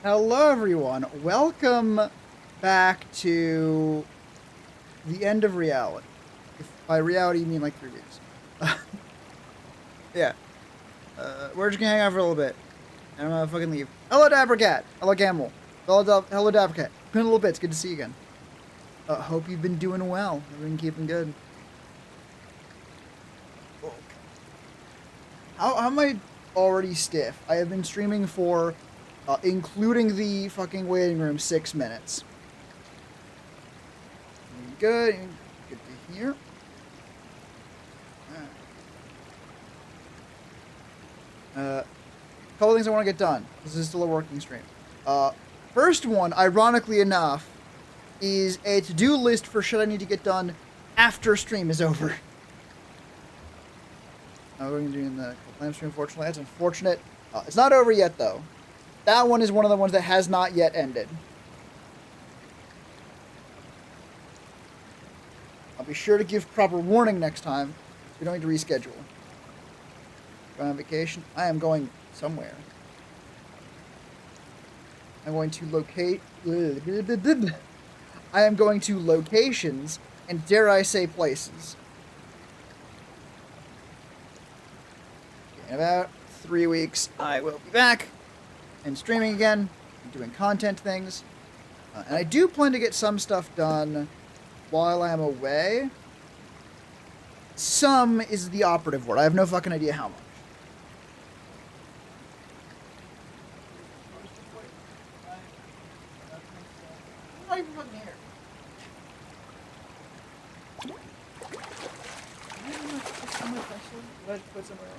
Hello, everyone. Welcome back to the end of reality. If by reality you mean like 3 weeks. Yeah. We're just gonna hang out for a little bit. And I'm gonna fucking leave. Hello, Dabracat. Hello, Camel. Hello, Dabracat. Been a little bit. It's good to see you again. Hope you've been doing well. I've been keeping good. Okay. How am I already stiff? I have been streaming for, including the fucking waiting room, 6 minutes. Good. Good to hear. Couple things I want to get done. This is still a working stream. First one, ironically enough, is a to-do list for shit I need to get done after stream is over. We're going to do in the plan stream, unfortunately. That's unfortunate. It's not over yet, though. That one is one of the ones that has not yet ended. I'll be sure to give proper warning next time. We don't need to reschedule. Going on vacation? I am going somewhere. I'm going to locate. I am going to locations, and dare I say places. In about 3 weeks, I will be back and streaming again, and doing content things. And I do plan to get some stuff done while I'm away. Some is the operative word. I have no fucking idea how much. I'm not even fucking here. Did I put somewhere else?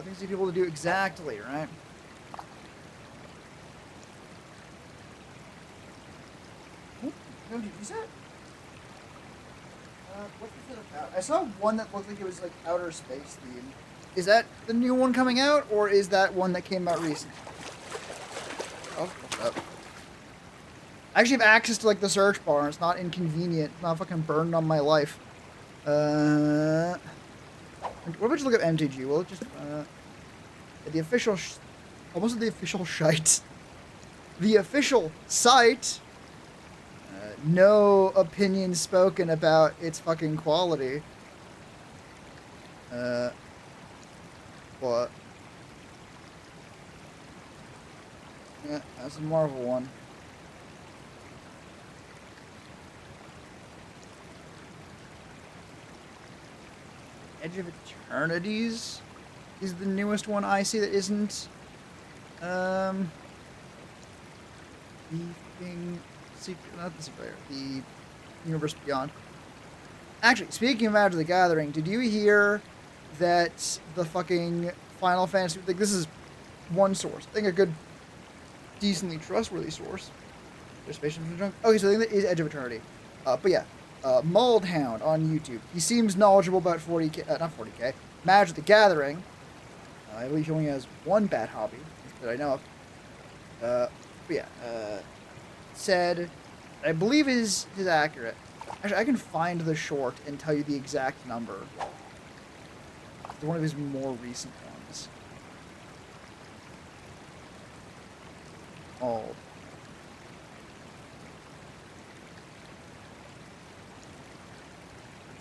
Things you people to do exactly, right? Oh, no, dude, is that? What's it about? I saw one that looked like it was like outer space themed. Is that the new one coming out, or is that one that came out recently? Oh, what's up? I actually have access to like the search bar, and it's not inconvenient. It's not fucking burned on my life. What about you look up MTG? Well, just the official, almost the official shite. The official site. No opinion spoken about its fucking quality. What? Yeah, that's a Marvel one. Edge of Eternities is the newest one I see that isn't. The thing. Not the Secret, the Universe Beyond. Actually, speaking of Magic the Gathering, did you hear that the fucking Final Fantasy, like, this is one source, I think a good, decently trustworthy source. There's Space Drunk. Okay, so I think that is Edge of Eternity. But yeah, Maldhound on YouTube. He seems knowledgeable about 40k, not 40k, Magic the Gathering. I believe he only has one bad hobby that I know of. But yeah, said, I believe is accurate. Actually, I can find the short and tell you the exact number. It's one of his more recent ones. Oh.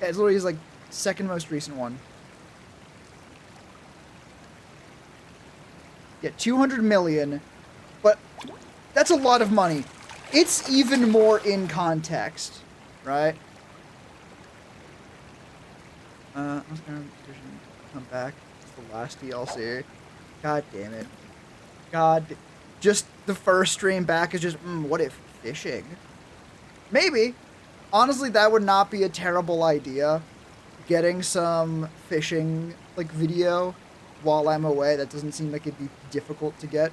Yeah, it's literally his like second most recent one. Yeah, 200 million, but that's a lot of money. It's even more in context, right? I was gonna come back. It's the last DLC. God damn it. God, just the first stream back is just, what if fishing? Maybe. Honestly, that would not be a terrible idea. Getting some fishing, like, video while I'm away. That doesn't seem like it'd be difficult to get.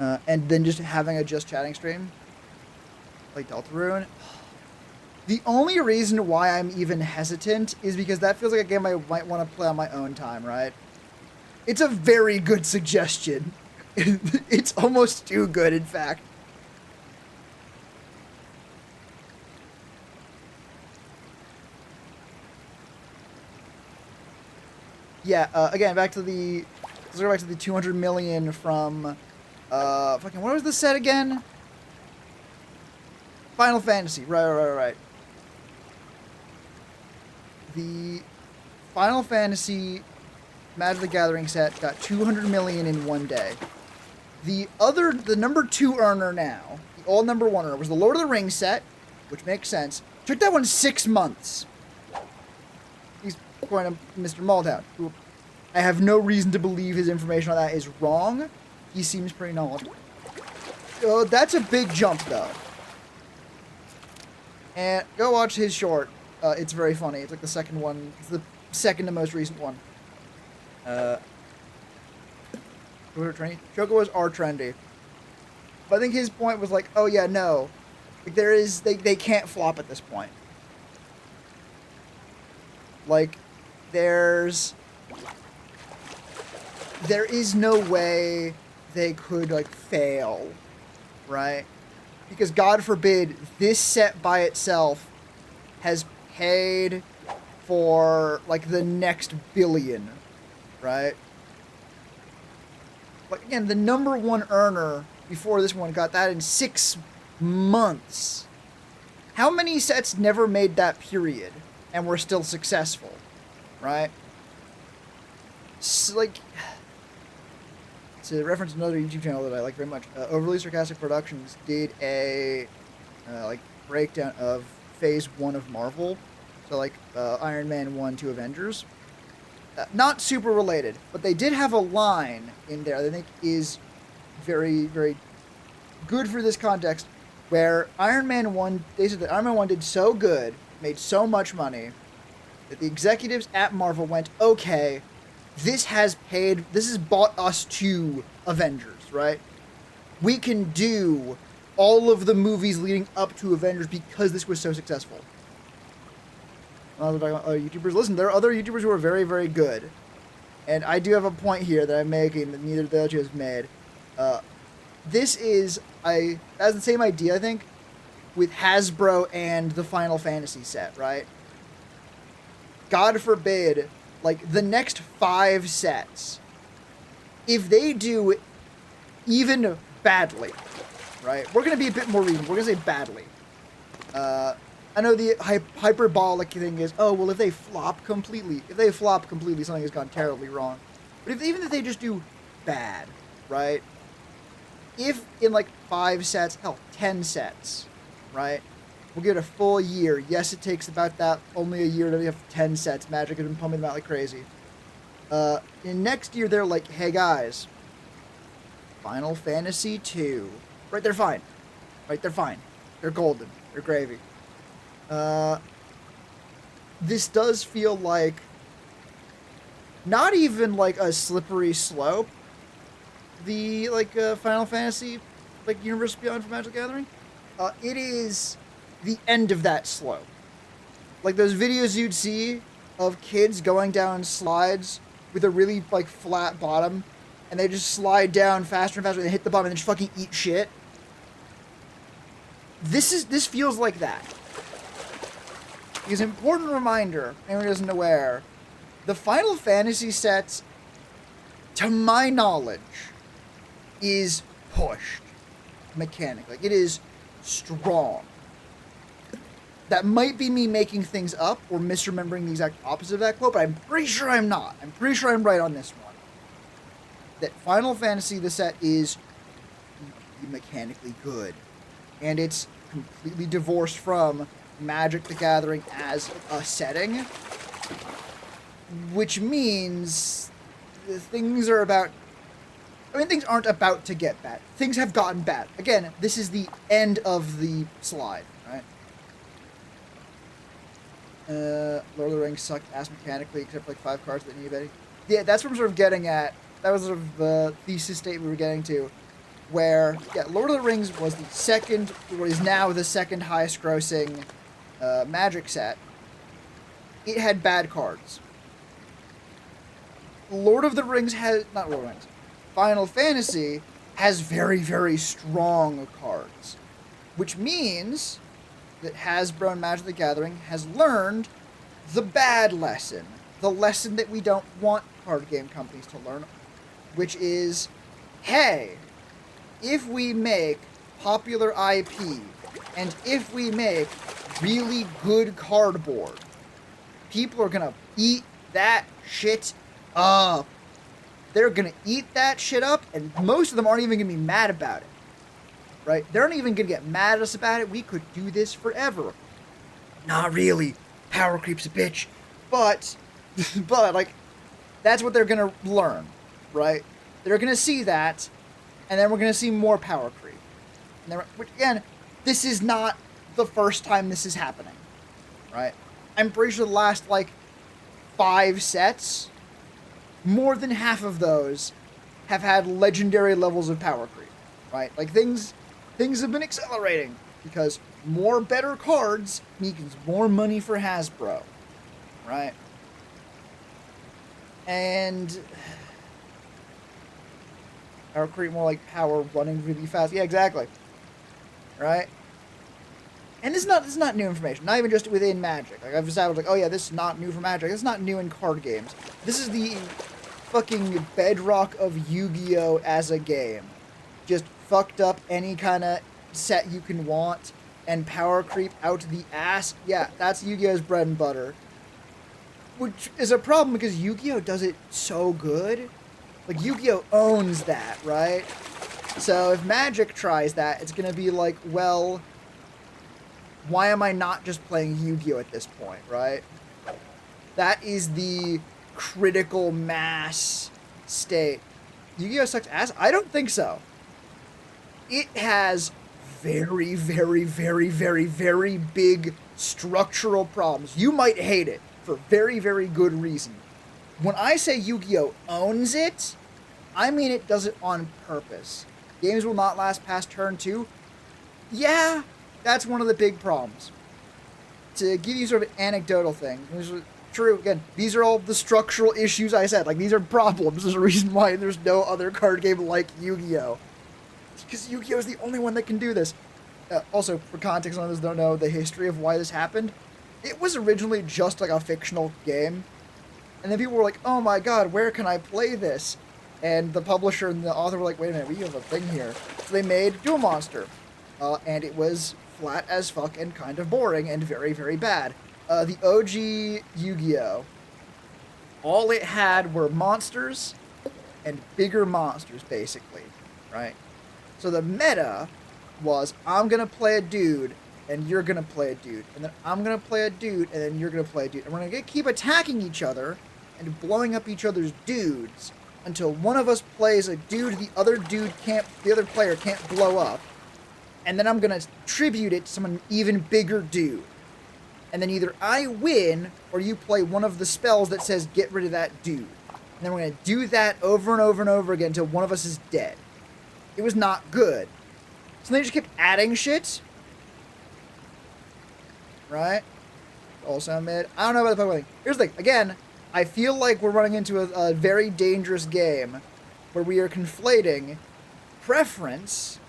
And then just having a just chatting stream. Like Deltarune. The only reason why I'm even hesitant is because that feels like a game I might want to play on my own time, right? It's a very good suggestion. It's almost too good, in fact. yeah, again, let's go back to the 200 million from, fucking, what was the set again? Final Fantasy, right. The Final Fantasy Magic the Gathering set got 200 million in one day. The number 2 earner now, the old number 1 earner, was the Lord of the Rings set, which makes sense. Took that one 6 months. He's going to Mr. Muldown, who I have no reason to believe his information on that is wrong. He seems pretty knowledgeable. That's a big jump, though. And go watch his short. It's very funny. It's like the second one. It's the second to most recent one. Chocobos are trendy. But I think his point was like, oh yeah, no. Like they can't flop at this point. Like, there is no way they could, like, fail, right? Because God forbid, this set by itself has paid for, like, the next billion, right? Like, again, the number 1 earner before this one got that in 6 months. How many sets never made that period and were still successful, right? So, like, to reference another YouTube channel that I like very much, Overly Sarcastic Productions did a, like, breakdown of Phase 1 of Marvel. So, like, Iron Man 1 to Avengers. Not super related, but they did have a line in there that I think is very, very good for this context, where Iron Man 1, they said that Iron Man 1 did so good, made so much money, that the executives at Marvel went, okay, this has bought us 2 Avengers, right? We can do all of the movies leading up to Avengers because this was so successful. YouTubers, listen, there are other YouTubers who are very, very good. And I do have a point here that I'm making that neither of the two has made. This has the same idea, I think, with Hasbro and the Final Fantasy set, right? God forbid, like, the next 5 sets, if they do even badly, right? We're going to be a bit more reasonable. We're going to say badly. I know the hyperbolic thing is, oh, well, if they flop completely, something has gone terribly wrong. But even if they just do bad, right? If in, like, 5 sets, hell, 10 sets, right? We'll give it a full year. Yes, it takes about that, only a year to have 10 sets. Magic has been pumping them out like crazy. In next year, they're like, hey, guys, Final Fantasy 2. Right, they're fine. Right, they're fine. They're golden. They're gravy. This does feel like not even like a slippery slope. The Final Fantasy, like Universe Beyond for Magic the Gathering, it is the end of that slope. Like those videos you'd see of kids going down slides with a really like flat bottom, and they just slide down faster and faster. And they hit the bottom and then just fucking eat shit. This feels like that. Because important reminder, anyone who isn't aware, the Final Fantasy sets, to my knowledge, is pushed mechanically. Like, it is strong. That might be me making things up or misremembering the exact opposite of that quote, but I'm pretty sure I'm not. I'm pretty sure I'm right on this one. That Final Fantasy, the set, is mechanically good. And it's completely divorced from Magic the Gathering as a setting, which means things are about... I mean, things aren't about to get bad. Things have gotten bad. Again, this is the end of the slide, right? Lord of the Rings sucked ass mechanically, except for like 5 cards that anybody. Yeah, that's what I'm sort of getting at. That was sort of the thesis state we were getting to, where, yeah, Lord of the Rings was what is now the second highest grossing Magic set. It had bad cards. Final Fantasy has very, very strong cards, which means that Hasbro and Magic the Gathering has learned the bad lesson, the lesson that we don't want card game companies to learn, which is, hey, if we make popular IP and if we make really good cardboard, people are gonna eat that shit up. They're gonna eat that shit up, and most of them aren't even gonna be mad about it. Right? They're not even gonna get mad at us about it. We could do this forever. Not really. Power creep's a bitch. But, like, that's what they're gonna learn, right? They're gonna see that, and then we're gonna see more power creep. And then, which, again, this is not the first time this is happening, right? I'm pretty sure the last, like, 5 sets, more than half of those have had legendary levels of power creep, right? Like, things have been accelerating because more better cards means more money for Hasbro, right? And power creep, more like power running really fast. Yeah, exactly. Right? And this is not new information. Not even just within Magic. Like, I've established, like, oh yeah, this is not new for Magic. It's not new in card games. This is the fucking bedrock of Yu-Gi-Oh! As a game. Just fucked up any kind of set you can want, and power creep out the ass. Yeah, that's Yu-Gi-Oh's bread and butter. Which is a problem because Yu-Gi-Oh! Does it so good. Like, Yu-Gi-Oh! Owns that, right? So if Magic tries that, it's gonna be like, well, why am I not just playing Yu-Gi-Oh! At this point, right? That is the critical mass state. Yu-Gi-Oh! Sucks ass? I don't think so. It has very, very, very, very, very big structural problems. You might hate it for very, very good reason. When I say Yu-Gi-Oh! Owns it, I mean it does it on purpose. Games will not last past turn 2. Yeah, that's one of the big problems. To give you sort of an anecdotal thing, true, again, these are all the structural issues I said. Like, these are problems. There's a reason why there's no other card game like Yu-Gi-Oh! Because Yu-Gi-Oh! Is the only one that can do this. Also, for context, on those don't know the history of why this happened, it was originally just like a fictional game. And then people were like, oh my god, where can I play this? And the publisher and the author were like, wait a minute, we have a thing here. So they made Duel Monster. And it was flat as fuck and kind of boring and very, very bad. The OG Yu-Gi-Oh! All it had were monsters and bigger monsters, basically, right? So the meta was, I'm gonna play a dude, and you're gonna play a dude, and then I'm gonna play a dude, and then you're gonna play a dude. And we're gonna keep attacking each other and blowing up each other's dudes until one of us plays a dude the other player can't blow up. And then I'm gonna tribute it to someone even bigger dude. And then either I win, or you play one of the spells that says get rid of that dude. And then we're gonna do that over and over and over again until one of us is dead. It was not good. So they just kept adding shit. Right? Also mid. I don't know about the Pokemon thing. Here's the thing. Again, I feel like we're running into a very dangerous game where we are conflating preference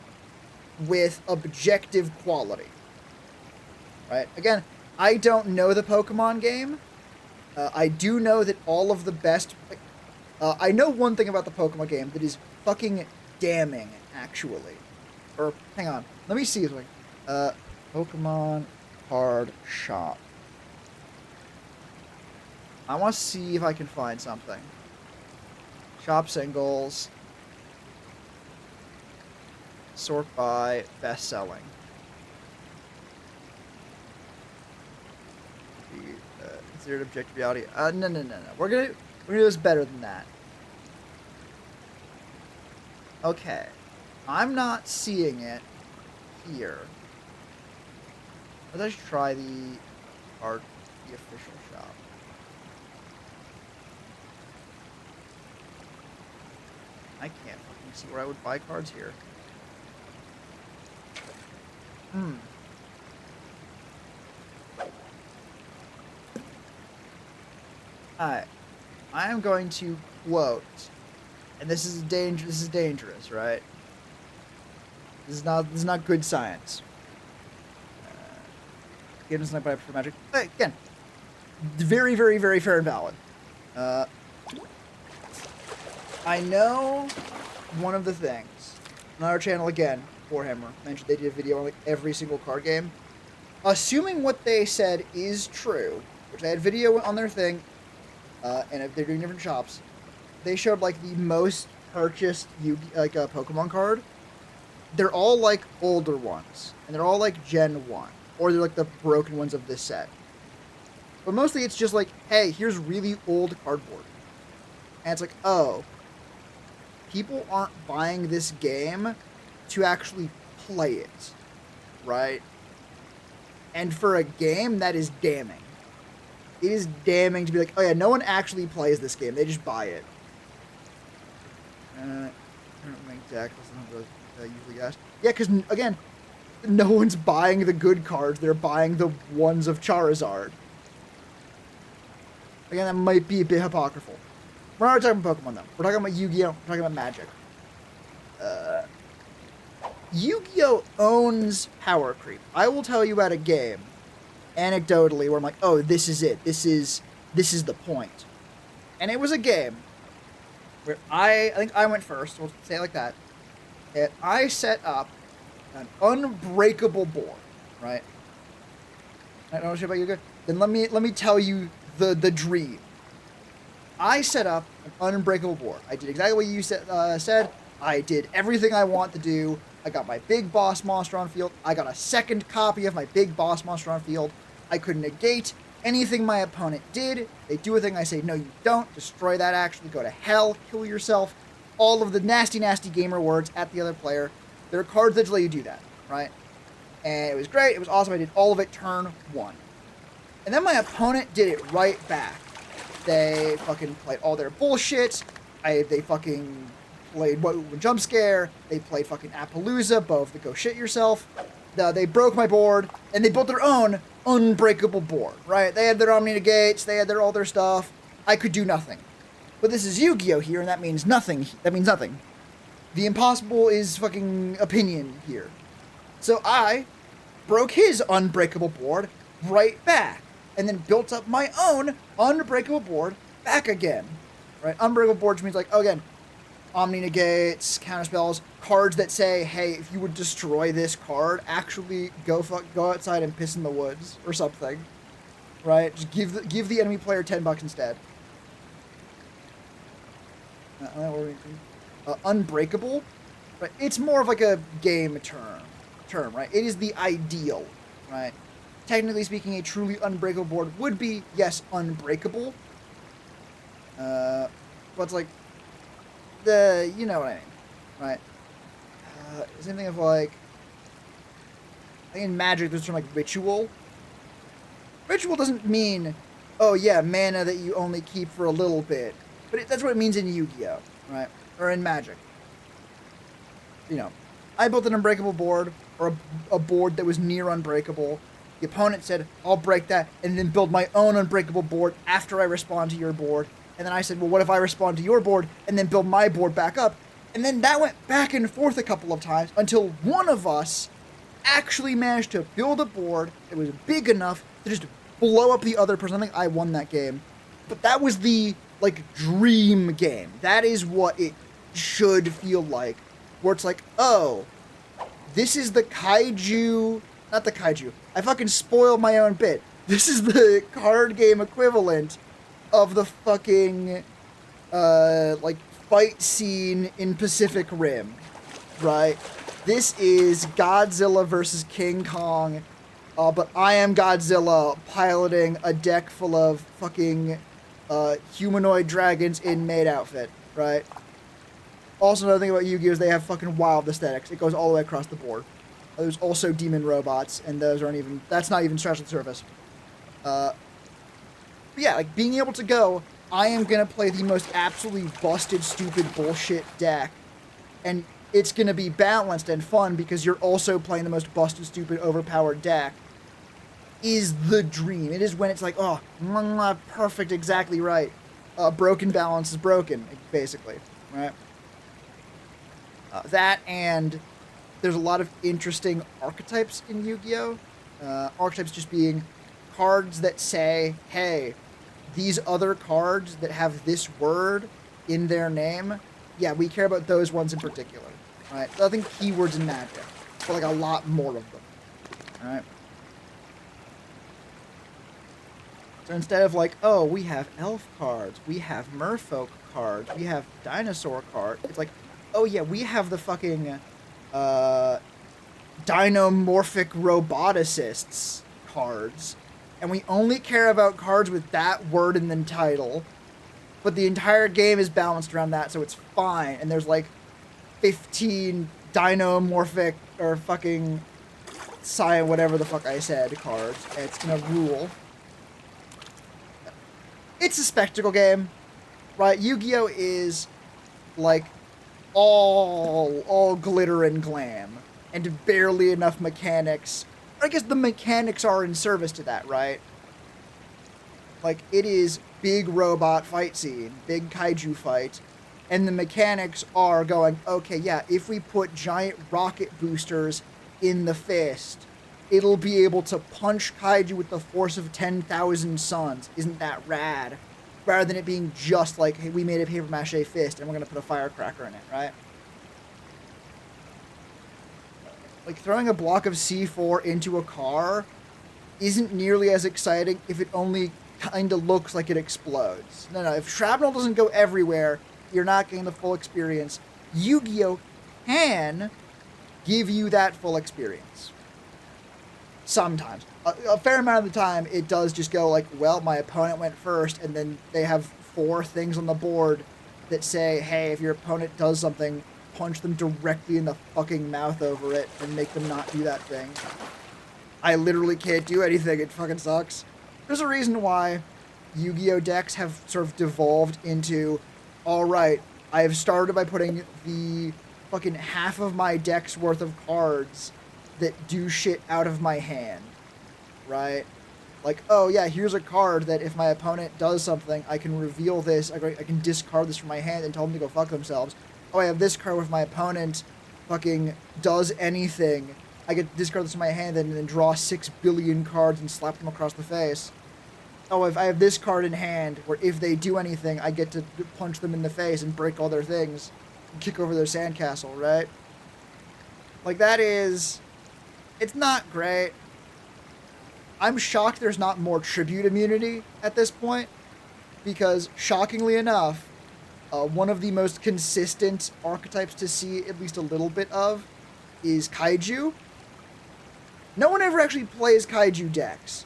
with objective quality. Right? Again, I don't know the Pokemon game. I do know that all of the best... I know one thing about the Pokemon game that is fucking damning, actually. Or, hang on. Let me see. Pokemon card shop. I want to see if I can find something. Shop singles. Sort by best-selling. Considered objective reality. No. We're gonna do this better than that. Okay. I'm not seeing it here. Let's try the official shop. I can't fucking see where I would buy cards here. Alright. I am going to quote, and this is dangerous, right? This is not good science. Given sniped by Magic. Again, very, very, very fair and valid. I know one of the things. On our channel again, Warhammer mentioned they did a video on like every single card game. Assuming what they said is true, which they had video on their thing, and they're doing different shops. They showed like the most purchased a Pokemon card. They're all like older ones, and they're all like Gen 1, or they're like the broken ones of this set. But mostly it's just like, hey, here's really old cardboard. And it's like, oh, people aren't buying this game to actually play it, right? And for a game, that is damning. It is damning to be like, oh yeah, no one actually plays this game. They just buy it. Deck, usually asked. Yeah, because, again, no one's buying the good cards. They're buying the ones of Charizard. Again, that might be a bit apocryphal. We're not talking about Pokemon, though. We're talking about Yu-Gi-Oh! We're talking about Magic. Yu-Gi-Oh! Owns power creep. I will tell you about a game, anecdotally, where I'm like, oh, this is it. This is the point. And it was a game where I think I went first. We'll say it like that. And I set up an unbreakable board, right? I don't know shit about Yu-Gi-Oh! Then let me tell you the dream. I set up an unbreakable board. I did exactly what you said. I did everything I want to do. I got my big boss monster on field. I got a second copy of my big boss monster on field. I could negate anything my opponent did. They do a thing, I say, no, you don't. Destroy that, actually. Go to hell. Kill yourself. All of the nasty, nasty gamer words at the other player. There are cards that let you do that, right? And it was great. It was awesome. I did all of it turn 1. And then my opponent did it right back. They fucking played all their bullshit. They fucking played Jump Scare. They played fucking Appaloosa, both the go shit yourself. They broke my board, and they built their own unbreakable board, right? They had their Omni Negates, they had all their stuff. I could do nothing. But this is Yu-Gi-Oh! Here, and that means nothing. That means nothing. The impossible is fucking opinion here. So I broke his unbreakable board right back, and then built up my own unbreakable board back again. Right? Unbreakable board means like, oh, again, Omni Negates, counterspells, cards that say, hey, if you would destroy this card, actually go outside and piss in the woods or something. Right? Just give the enemy player $10 instead. Unbreakable, right? It's more of like a game term, right? It is the ideal, right? Technically speaking, a truly unbreakable board would be, yes, unbreakable. But it's like, you know what I mean, right? Same thing of like, I think in Magic there's a term like ritual. Ritual doesn't mean, oh yeah, mana that you only keep for a little bit. But that's what it means in Yu-Gi-Oh! Right? Or in Magic. You know, I built an unbreakable board, or a board that was near unbreakable. The opponent said, I'll break that, and then build my own unbreakable board after I respond to your board. And then I said, well, what if I respond to your board, and then build my board back up? And then that went back and forth a couple of times, until one of us actually managed to build a board that was big enough to just blow up the other person. I think I won that game. But that was the like dream game. That is what it should feel like, where it's like, oh, this is the kaiju, not the kaiju, I fucking spoiled my own bit. This is the card game equivalent of the fucking like fight scene in Pacific Rim, right? This is Godzilla versus King Kong, but I am Godzilla piloting a deck full of fucking humanoid dragons in maid outfit, right? Also, another thing about Yu-Gi-Oh! Is they have fucking wild aesthetics. It goes all the way across the board. There's also demon robots, and those aren't even, that's not even scratching the surface. But yeah, like being able to go, I am gonna play the most absolutely busted, stupid bullshit deck, and it's gonna be balanced and fun because you're also playing the most busted, stupid, overpowered deck, is the dream. It is when it's like, oh, perfect, exactly right. Broken balance is broken, basically, right? That, and there's a lot of interesting archetypes in Yu-Gi-Oh! Archetypes just being cards that say, hey, these other cards that have this word in their name yeah, we care about those ones in particular, right? So I think keywords in Magic, but like a lot more of them, right? So instead of like, oh, we have elf cards, we have merfolk cards, we have dinosaur cards, it's like, oh yeah, we have the fucking dinomorphic roboticists cards, and we only care about cards with that word in the title, but the entire game is balanced around that, so it's fine. And there's like 15 dinomorphic or fucking whatever the fuck I said cards, and it's gonna rule. It's a spectacle game, right? Yu-Gi-Oh is like all glitter and glam and barely enough mechanics. I guess the mechanics are in service to that, right? Like, it is big robot fight scene, big kaiju fight, and the mechanics are going, okay, yeah, if we put giant rocket boosters in the fist, it'll be able to punch kaiju with the force of 10,000 suns. Isn't that rad? Rather than it being just like, hey, we made a paper mache fist and we're going to put a firecracker in it, right? Like, throwing a block of C4 into a car isn't nearly as exciting if it only kind of looks like it explodes. No, if shrapnel doesn't go everywhere, you're not getting the full experience. Yu-Gi-Oh! Can give you that full experience. Sometimes. A fair amount of the time, it does just go like, well, my opponent went first, and then they have 4 things on the board that say, hey, if your opponent does something, punch them directly in the fucking mouth over it and make them not do that thing. I literally can't do anything. It fucking sucks. There's a reason why Yu-Gi-Oh! Decks have sort of devolved into, alright, I've started by putting the fucking half of my deck's worth of cards that do shit out of my hand, right? Like, oh yeah, here's a card that if my opponent does something, I can reveal this, I can discard this from my hand and tell them to go fuck themselves. Oh, I have this card with my opponent fucking does anything, I get to discard this from my hand and then draw 6 billion cards and slap them across the face. Oh, if I have this card in hand, where if they do anything, I get to punch them in the face and break all their things, and kick over their sandcastle, right? Like, that is... It's not great. I'm shocked there's not more tribute immunity at this point, because, shockingly enough, one of the most consistent archetypes to see at least a little bit of is kaiju. No one ever actually plays kaiju decks.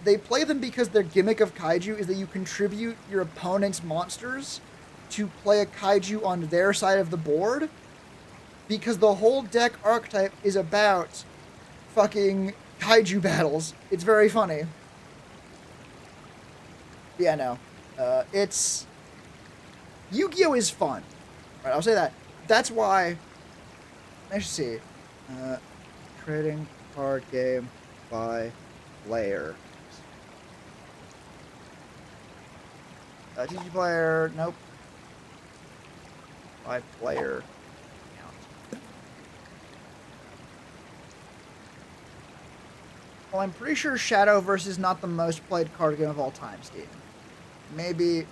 They play them because their gimmick of kaiju is that you contribute your opponent's monsters to play a kaiju on their side of the board, because the whole deck archetype is about fucking kaiju battles. It's very funny. Yeah, no. It's... Yu-Gi-Oh! Is fun. Right, I'll say that. That's why... Let's see. Trading card game by player. TG player, nope. By player count. Well, I'm pretty sure Shadowverse is not the most played card game of all time, Steve. Maybe...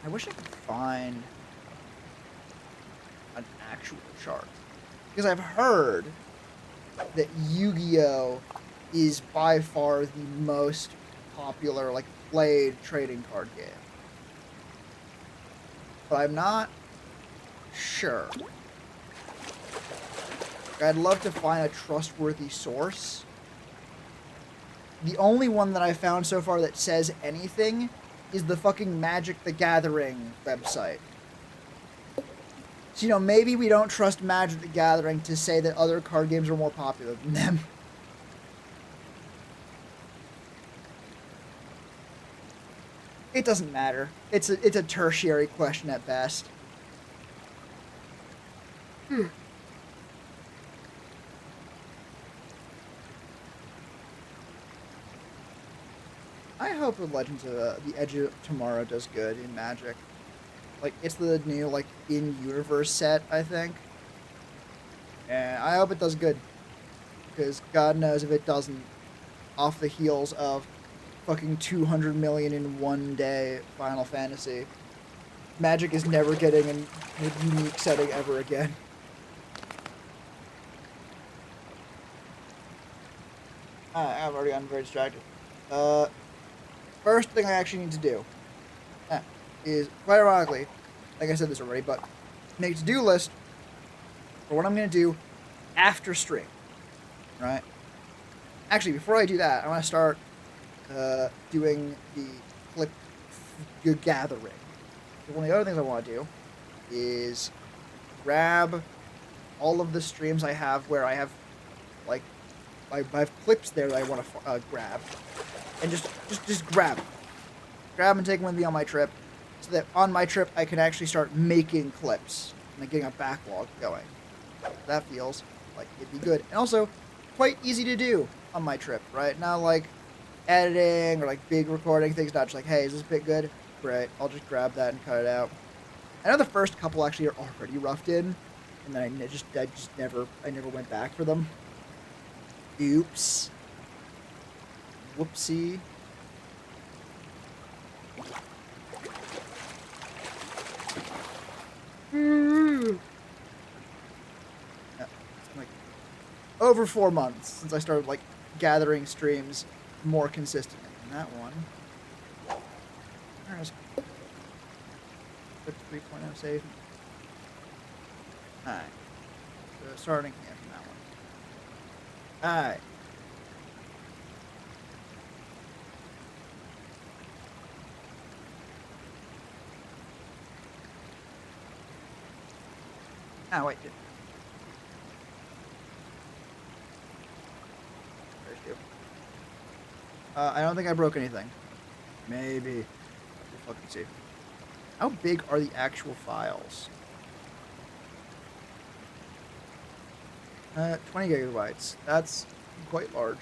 I wish I could find an actual chart. Because I've heard that Yu-Gi-Oh! Is by far the most popular, like, played trading card game. But I'm not sure. I'd love to find a trustworthy source. The only one that I found so far that says anything is the fucking Magic the Gathering website. So, maybe we don't trust Magic the Gathering to say that other card games are more popular than them. It doesn't matter. It's a tertiary question at best. I hope the Legends of the Edge of Tomorrow does good in Magic. Like, it's the new, like, in-universe set, I think. And I hope it does good. because God knows if it doesn't, off the heels of fucking 200 million in one day Final Fantasy, Magic is never getting a unique setting ever again. I'm already gotten very distracted. First thing I actually need to do is, quite ironically, like I said this already, but make a to-do list for what I'm going to do after stream, right? Actually, before I do that, I want to start doing the clip gathering. So one of the other things I want to do is grab all of the streams I have where I have, like, I have clips there that I want to grab, and just grab them. Grab and take them with me on my trip, so that on my trip I can actually start making clips and like getting a backlog going. That feels like it'd be good, and also quite easy to do on my trip, right? Not like editing or like big recording things. Not just like, hey, is this bit good? Great, I'll just grab that and cut it out. I know the first couple actually are already roughed in, and then I never went back for them. Oops. Whoopsie. Yeah, it's like over 4 months since I started like gathering streams more consistently. And that one. There's 3.0 save. Alright. So starting here from that one. Alright. Ah, wait. There's two. I don't think I broke anything. Maybe. We'll fucking see. How big are the actual files? 20 gigabytes. That's quite large.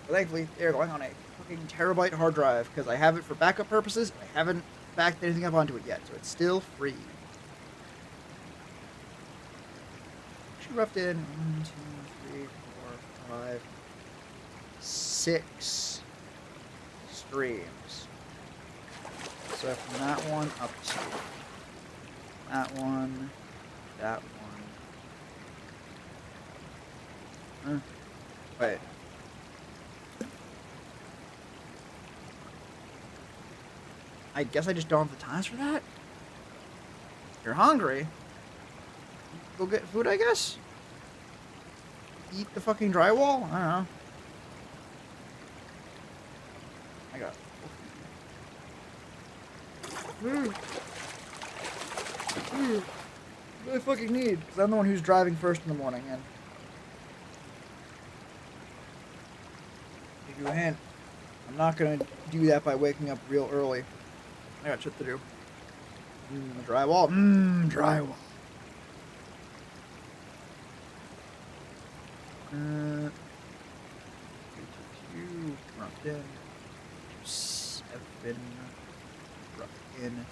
But thankfully, they're going on a fucking terabyte hard drive because I have it for backup purposes. I haven't backed anything up onto it yet, so it's still free. She roughed in 1, 2, 3, 4, 5, 6 streams. So from that one up to that one, that one. Wait. I guess I just don't have the times for that? If you're hungry, go get food, I guess? Eat the fucking drywall? I don't know. I got what do I fucking need? Because I'm the one who's driving first in the morning, and give you a hint. I'm not gonna do that by waking up real early. I got shit to do. Drywall. Drywall. Roughed in. 7 roughed in.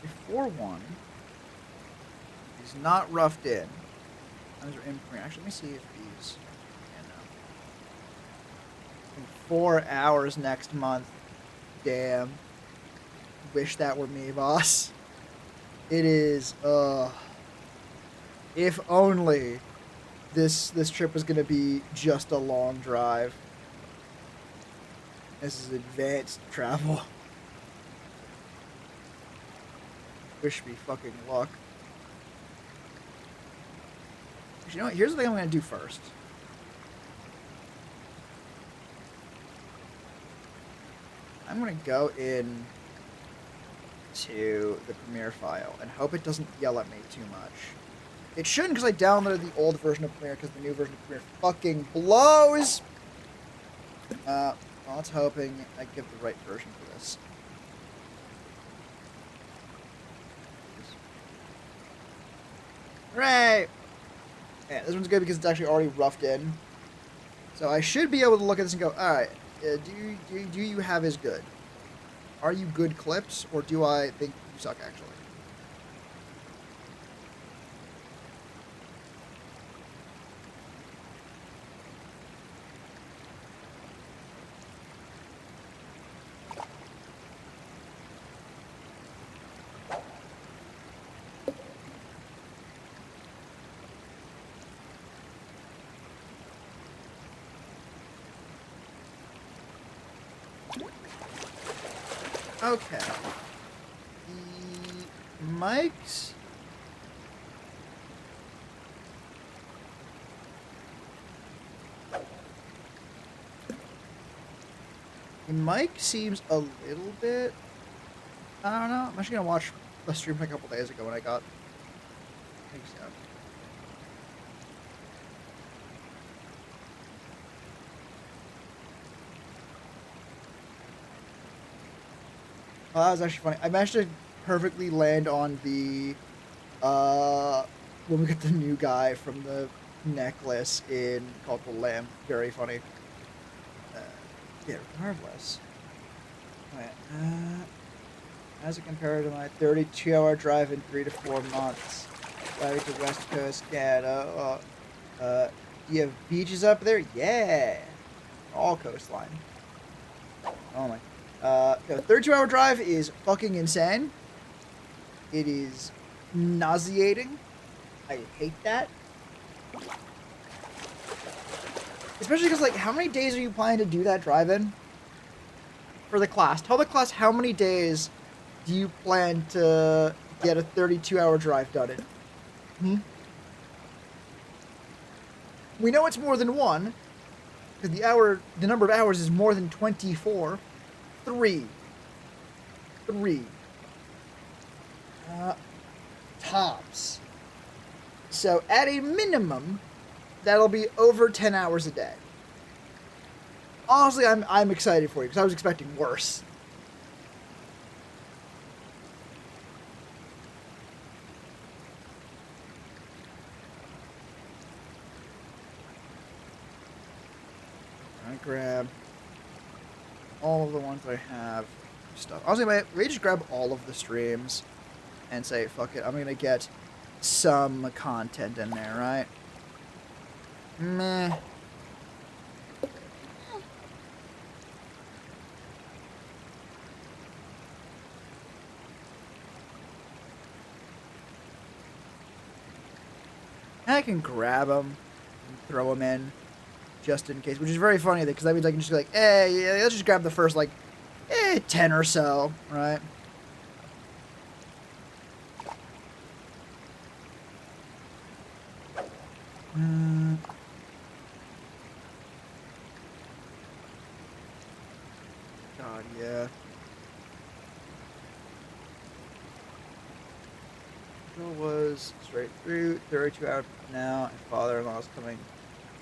Before 1 is not roughed in. Those are in print. Actually, let me see if these. Yeah, no. In 4 hours next month. Damn. Wish that were me, boss. It is, if only this trip was gonna be just a long drive. This is advanced travel. Wish me fucking luck. You know what? Here's the thing I'm gonna do first. I'm gonna go in to the Premiere file and hope it doesn't yell at me too much. It shouldn't, because I downloaded the old version of Premiere because the new version of Premiere fucking blows! Well, let's hoping I give the right version for this. Hooray! Yeah, this one's good because it's actually already roughed in. So I should be able to look at this and go, alright, do you have as good? Are you good clips, or do I think you suck, actually? Okay. The mics. The mic seems a little bit. I don't know. I'm actually gonna watch the stream from a couple days ago when I got. Things down. Oh, that was actually funny. I managed to perfectly land on the when we got the new guy from the necklace in called the Lamb. Very funny. Yeah, regardless. Alright, as it compared to my 32-hour drive in 3 to 4 months, driving to West Coast Canada. Do you have beaches up there? Yeah, all coastline. Oh my. 32-hour drive is fucking insane. It is nauseating. I hate that. Especially because, like, how many days are you planning to do that drive in? For the class. Tell the class how many days do you plan to get a 32-hour drive done in? Hmm? We know it's more than one, because the number of hours is more than 24. Three. Tops. So at a minimum, that'll be over 10 hours a day. Honestly, I'm excited for you because I was expecting worse. I grab all of the ones that I have. Stuff. Honestly, we just grab all of the streams and say, fuck it, I'm gonna get some content in there, right? Meh. I can grab them and throw them in just in case, which is very funny because that means I can just be like, hey, yeah, let's just grab the first, like, 10 or so, right? God, yeah. It was straight through, 32 hours now, and father-in-law's coming,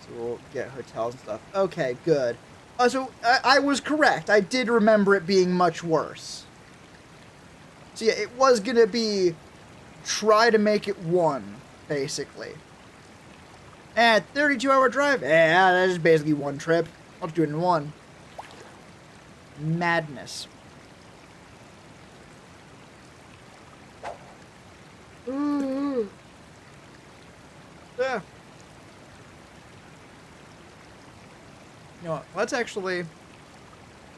so we'll get hotels and stuff. Okay, good. So I was correct. I did remember it being much worse. So yeah, it was gonna be try to make it one, basically. 32-hour drive? Yeah, that is basically one trip. I'll just do it in one. Madness. Yeah. You know what? Let's actually...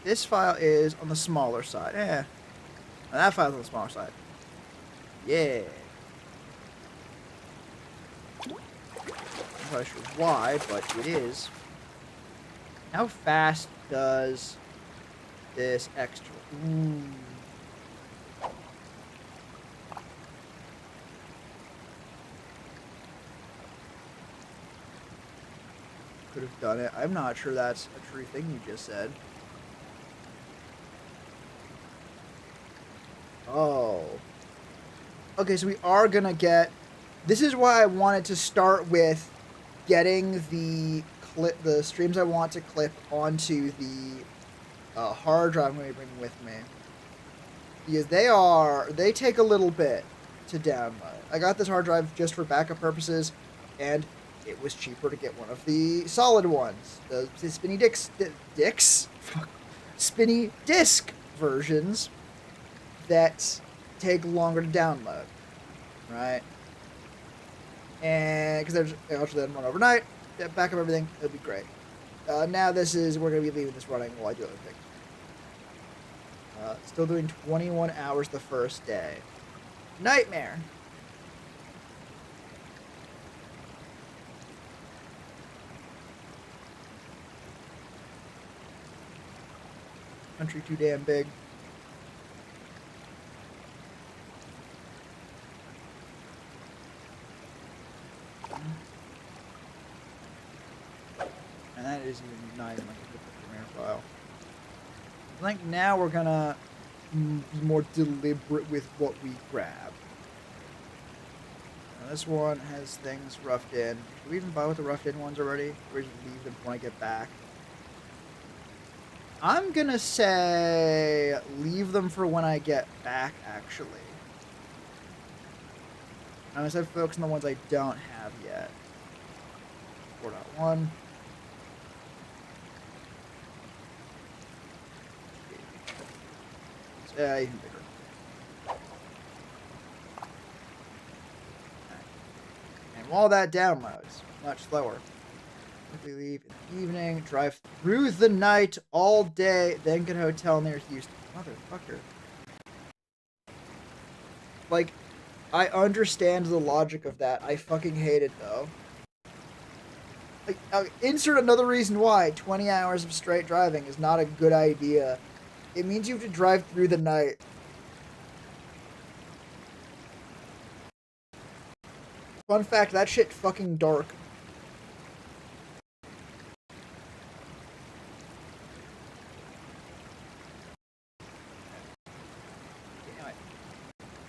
This file is on the smaller side. Yeah. And that file's on the smaller side. Yeah. I'm not sure why, but it is. How fast does this extra... Ooh. Could have done it. I'm not sure that's a true thing you just said. Oh. Okay, so we are gonna get... This is why I wanted to start with getting the streams I want to clip onto the hard drive I'm going to be bringing with me. Because they take a little bit to download. I got this hard drive just for backup purposes, and it was cheaper to get one of the solid ones. The spinny spinny disc versions that take longer to download, right? And because they're actually let them run overnight, back up everything, it'll be great. Now we're going to be leaving this running while I do other things. Still doing 21 hours the first day. Nightmare. Country too damn big. And that is even not even like a good Premiere file. I think now we're gonna be more deliberate with what we grab. Now this one has things roughed in. Should we even buy with the roughed in ones already? Or just leave them when I get back? I'm gonna say leave them for when I get back, actually. I'm gonna start focusing on the ones I don't have yet. 4.1. Yeah, even bigger. And while that downloads, much slower. Quickly leave in the evening, drive through the night all day, then get a hotel near Houston. Motherfucker. Like, I understand the logic of that. I fucking hate it, though. Like, insert another reason why 20 hours of straight driving is not a good idea. It means you have to drive through the night. Fun fact, that shit fucking dark.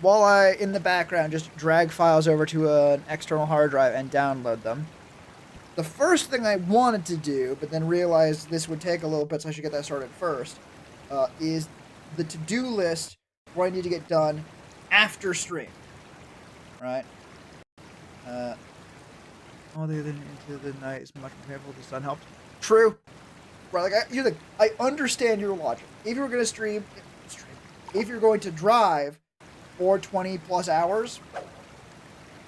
While I, in the background, just drag files over to an external hard drive and download them. The first thing I wanted to do, but then realized this would take a little bit, so I should get that started first, is the to-do list what I need to get done after stream. Right? All the other into the night is much more painful. The sun helped. True. Right, like I understand your logic. If you're going to stream, if you're going to drive for 20 plus hours,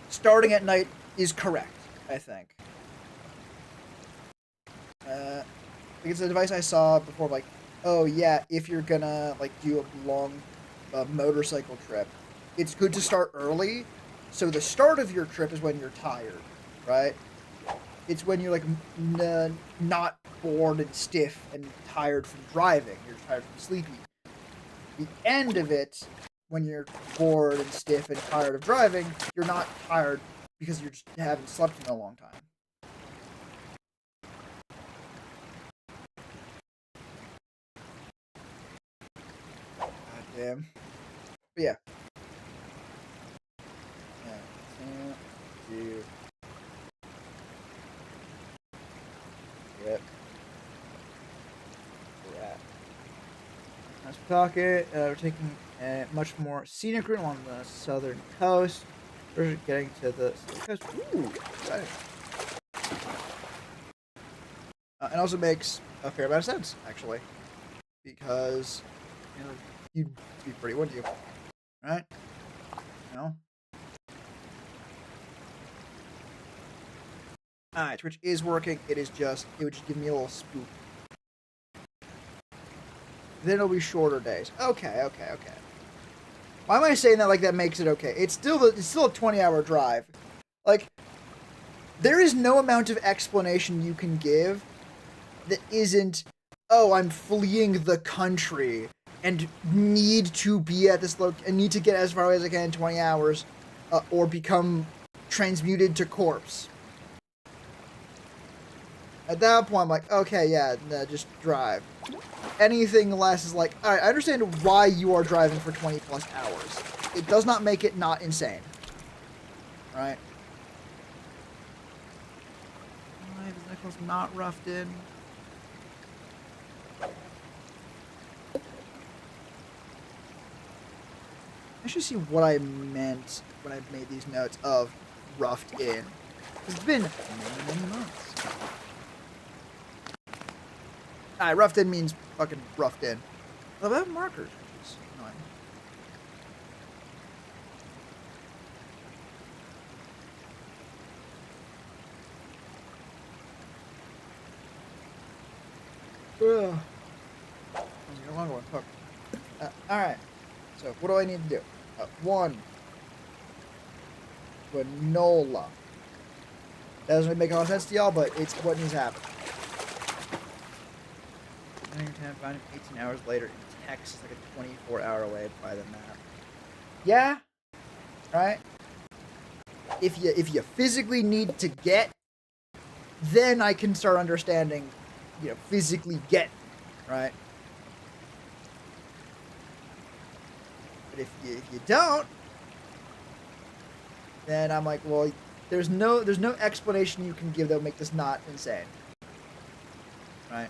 starting at night is correct, I think. Because the device I saw before, like, oh yeah, if you're gonna like do a long motorcycle trip, it's good to start early. So the start of your trip is when you're tired, right? It's when you're like not bored and stiff and tired from driving. You're tired from sleepy. The end of it, when you're bored and stiff and tired of driving, you're not tired because you just haven't slept in a long time. God damn. But yeah. Yep. Yeah. As we're talking, we're taking a much more scenic route along the southern coast. We're getting to the coast. Ooh, exciting. It also makes a fair amount of sense, actually, because you know you'd be pretty, wouldn't you? Right? You know. Alright, Twitch is working. It would just give me a little spook. Then it'll be shorter days. Okay. Why am I saying that like that makes it okay? It's still a 20-hour drive. Like, there is no amount of explanation you can give that isn't, oh, I'm fleeing the country and need to be at this and need to get as far away as I can in 20 hours, or become transmuted to corpse. At that point, I'm like, okay, yeah, no, just drive. Anything less is like, alright, I understand why you are driving for 20 plus hours. It does not make it not insane. Right? Why the nickel's not roughed in? I should see what I meant when I made these notes of roughed in. It's been many months. Alright, roughed in means fucking roughed in. Well, I have markers, which is annoying. Ugh. That was a long one. Fuck. Alright. So, what do I need to do? 1. Granola. That doesn't make a lot of sense to y'all, but it's what needs to happen. 10, found him 18 hours later in Texas, like a 24-hour away by the map. Yeah, right? If you physically need to get, then I can start understanding, physically get, right? But if you don't, then I'm like, well, there's no explanation you can give that will make this not insane, right?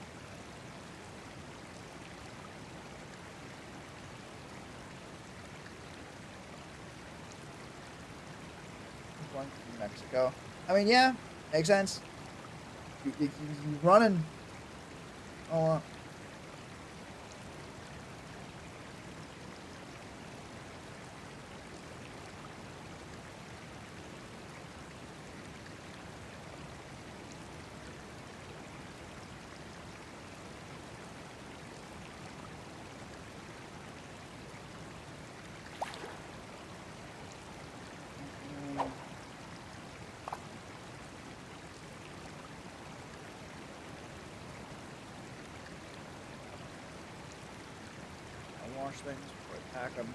Going to Mexico. I mean, yeah, makes sense. You running. Oh. Wash things before I pack them.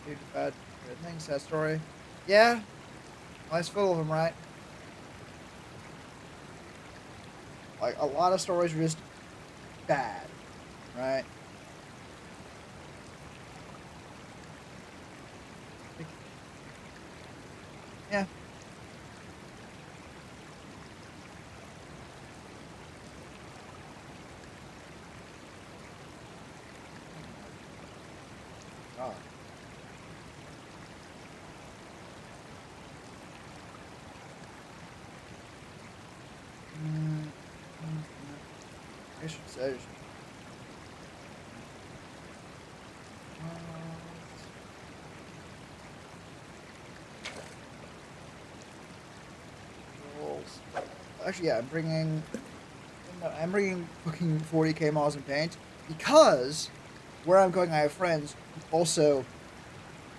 Dude, bad things, that story. Yeah, life's full of them, right? Like, a lot of stories are just bad, right? Yeah. Oh. I should say. Actually, yeah, I'm bringing fucking 40k miles in paint because where I'm going, I have friends who also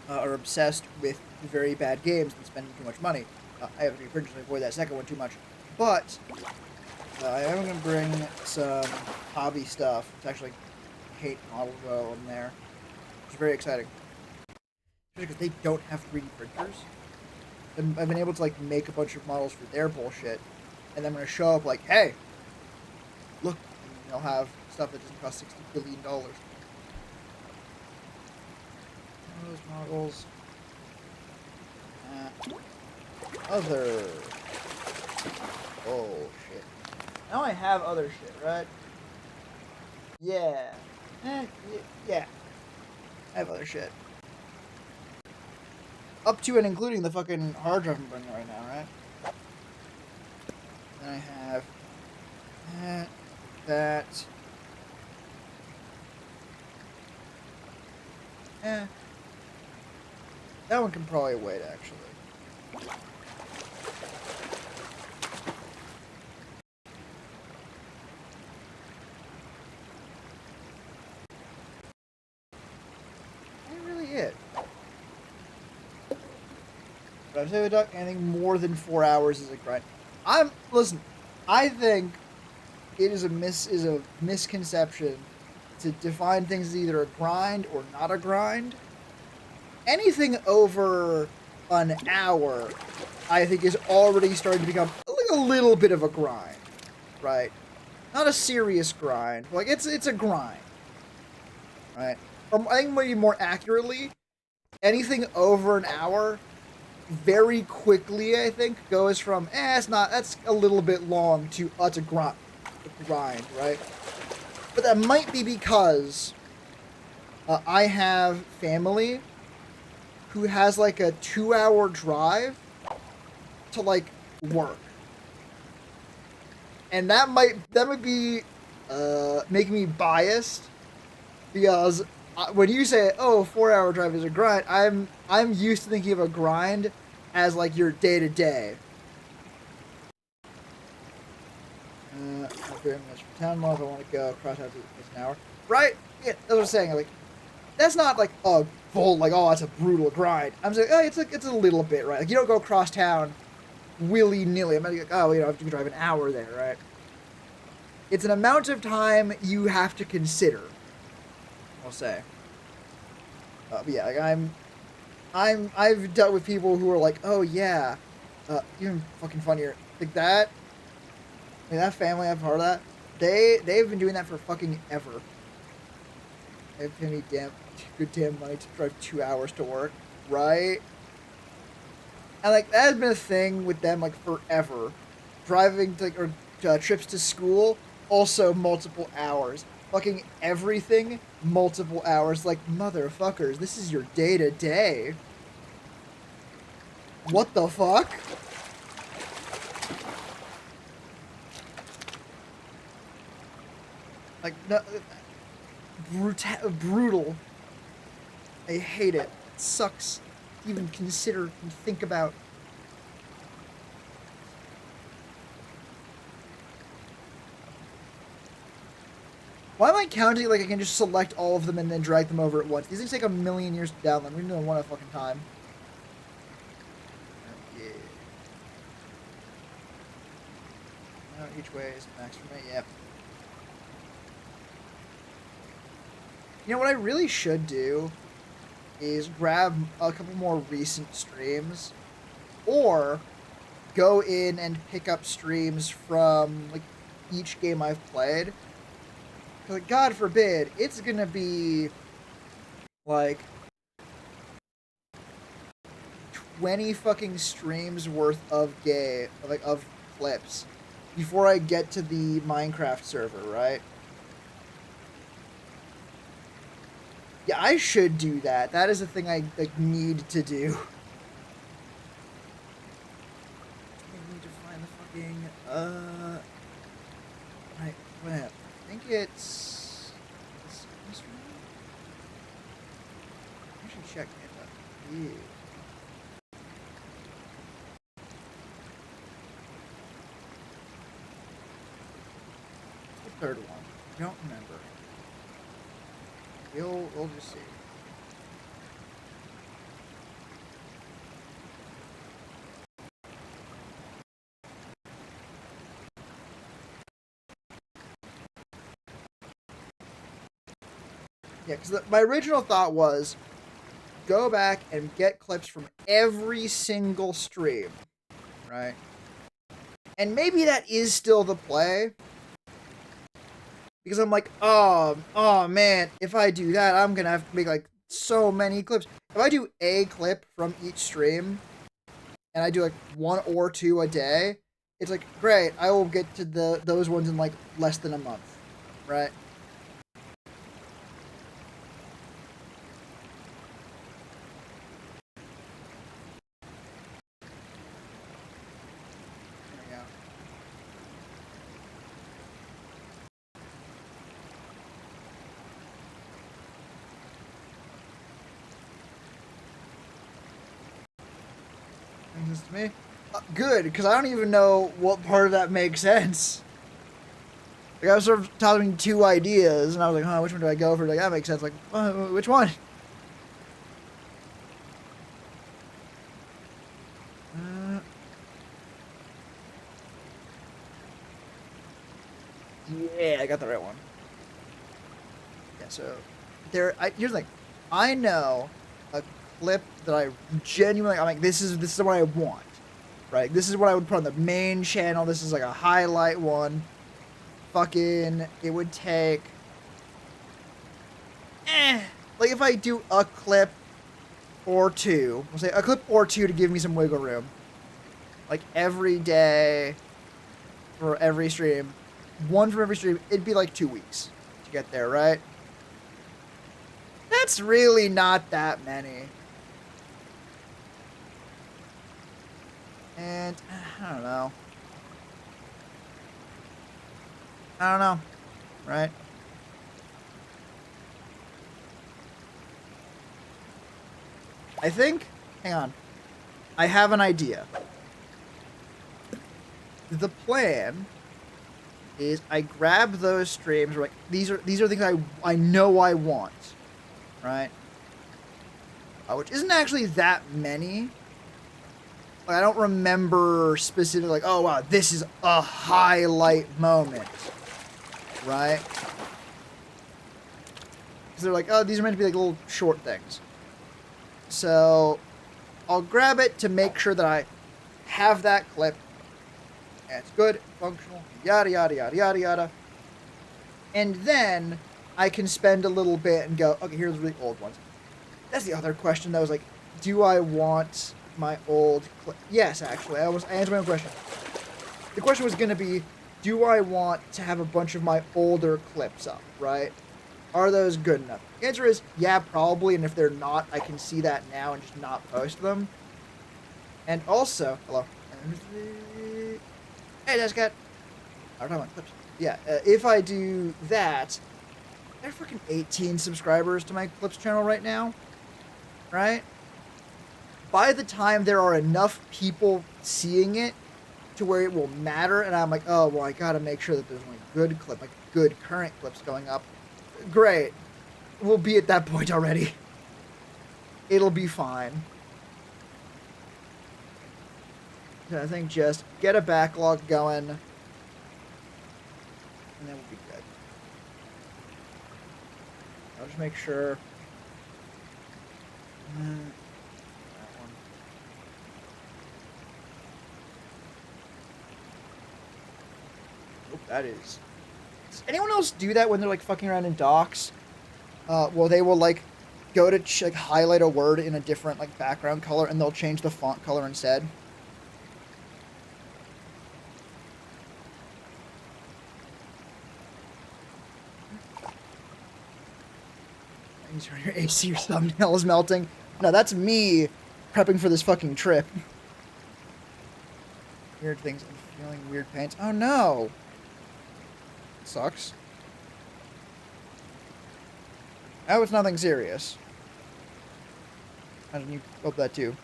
are obsessed with very bad games and spending too much money. I have to be to avoid that second one too much, but I am going to bring some hobby stuff. It's actually paint models on there, which is very exciting. Because they don't have 3D printers. And I've been able to like make a bunch of models for their bullshit, and I'm going to show up like, hey, look, and they'll have stuff that doesn't cost $60 billion. Those models. Other. Oh shit. Now I have other shit, right? Yeah. Yeah. I have other shit. Up to and including the fucking hard drive I'm bringing right now, right? Then I have that. That one can probably wait, actually. Ain't really it. But I'm saying, anything more than 4 hours is a grind. Listen, I think it is a misconception to define things as either a grind or not a grind. Anything over an hour, I think, is already starting to become a little bit of a grind, right? Not a serious grind. Like, it's a grind, right? I think maybe more accurately, anything over an hour very quickly, I think, goes from, that's a little bit long to, it's a grind, right? But that might be because I have family who has like a 2-hour drive to like work, and that might be making me biased because when you say, oh, 4-hour drive is a grind, I'm used to thinking of a grind as like your day to day. 30 minutes from town miles. I want to go cross out to an hour. Right? Yeah, that's what I'm saying. Like, that's not like a full like, oh, it's a brutal grind. I'm just like, oh, it's a little bit, right? Like you don't go across town willy nilly. I'm not like, oh, you know, I have to drive an hour there, right? It's an amount of time you have to consider. I'll say. But yeah, like I've dealt with people who are like, oh yeah, even fucking funnier. Like that, like that family, I'm part of that. They've been doing that for fucking ever. They've paid me good damn money to drive 2 hours to work, right? And like that has been a thing with them like forever. Driving to, like, or trips to school, also multiple hours. Fucking everything, multiple hours. Like, motherfuckers, this is your day to day. What the fuck? Like, no, brutal. I hate it. It sucks to even consider and think about. Why am I counting like I can just select all of them and then drag them over at once? These things take a million years to download. We're doing one at a fucking time. Yeah. No, each way is max for me. Yep. You know what I really should do is grab a couple more recent streams, or go in and pick up streams from like each game I've played. Like, God forbid, it's gonna be like 20 fucking streams worth of of clips before I get to the Minecraft server, right? Yeah, I should do that. That is a thing I like need to do. I need to find the fucking right, well, I think it's this one. I should check it. Yeah. The third one. I don't remember. We'll just see. Yeah, because my original thought was go back and get clips from every single stream, right? And maybe that is still the play. Because I'm like, oh man, if I do that, I'm gonna have to make like so many clips. If I do a clip from each stream, and I do like 1 or 2 a day, it's like, great, I will get to those ones in like less than a month, right? This to me. Good, because I don't even know what part of that makes sense. Like I was sort of telling 2 ideas, and I was like, huh, which one do I go for? Like that makes sense. Like, which one? Yeah, I got the right one. Yeah, so here's the thing. I know a clip that I genuinely, I'm like, this is what I want, right? This is what I would put on the main channel. This is like a highlight one. Fucking, it would take, like if I do a clip or 2, we'll say a clip or 2 to give me some wiggle room, like every day for every stream, 1 for every stream, it'd be like 2 weeks to get there, right? That's really not that many. And I don't know. Right? I think, hang on. I have an idea. The plan is I grab those streams, like these are things I know I want. right? Which isn't actually that many. Like, I don't remember specifically, like, oh wow, this is a highlight moment, right? Because they're like, oh, these are meant to be like little short things. So I'll grab it to make sure that I have that clip. And it's good, functional, yada, yada, yada, yada, yada. And then I can spend a little bit and go, okay, here's the really old ones. That's the other question that was like, do I want my old clip? Yes, actually, I answered my own question. The question was going to be, do I want to have a bunch of my older clips up, right? Are those good enough? The answer is, yeah, probably, and if they're not, I can see that now and just not post them. And also, hello. Hey, Descat. I'm talking about clips. Yeah, if I do that, there are freaking 18 subscribers to my clips channel right now, right? By the time there are enough people seeing it to where it will matter, and I'm like, oh, well, I gotta make sure that there's only good clip, like good current clips going up. Great. We'll be at that point already. It'll be fine. I think just get a backlog going, and then we'll be good. I'll just make sure. That one. Oh, that is. Does anyone else do that when they're like fucking around in docs? Well, they will like go to like highlight a word in a different like background color, and they'll change the font color instead. Your AC thumbnail is melting. No, that's me prepping for this fucking trip. Weird things. I'm feeling weird pains. Oh no! Sucks. Oh, it's nothing serious. How did you hope that too?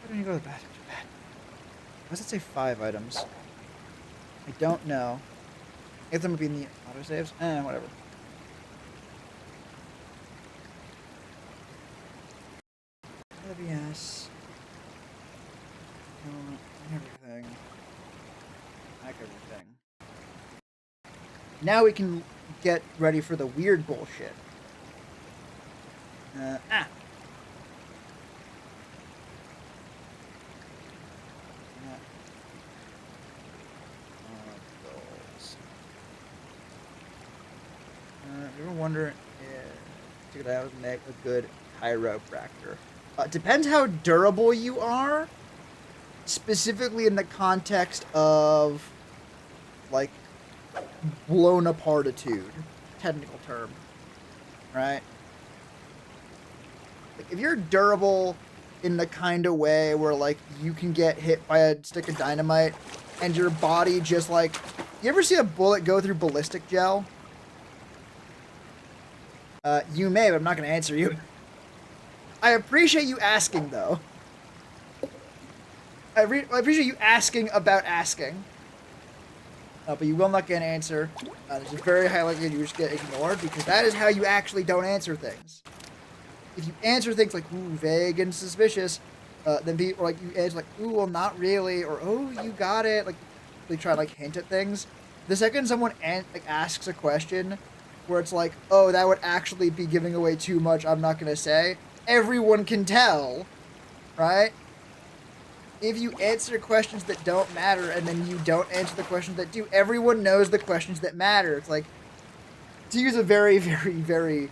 Why don't you go to the bathroom? Why does it say 5 items? I don't know. If them would be in the autosaves? Whatever. Yes. Everything. Like everything. Now we can get ready for the weird bullshit. You ever wonder if I would make a good chiropractor? Depends how durable you are, specifically in the context of, like, blown apartitude, technical term, right? Like, if you're durable in the kind of way where, like, you can get hit by a stick of dynamite and your body just, like, you ever see a bullet go through ballistic gel? You may, but I'm not going to answer you. I appreciate you asking, though. I appreciate you asking about asking. But you will not get an answer. There's a very high likelihood you just get ignored, because that is how you actually don't answer things. If you answer things like, ooh, vague and suspicious, then people, like, you answer like, ooh, well, not really, or, oh, you got it. Like, they try to, like, hint at things. The second someone asks a question where it's like, oh, that would actually be giving away too much, I'm not going to say, everyone can tell, right? If you answer questions that don't matter and then you don't answer the questions that do, everyone knows the questions that matter. It's like, to use a very, very, very,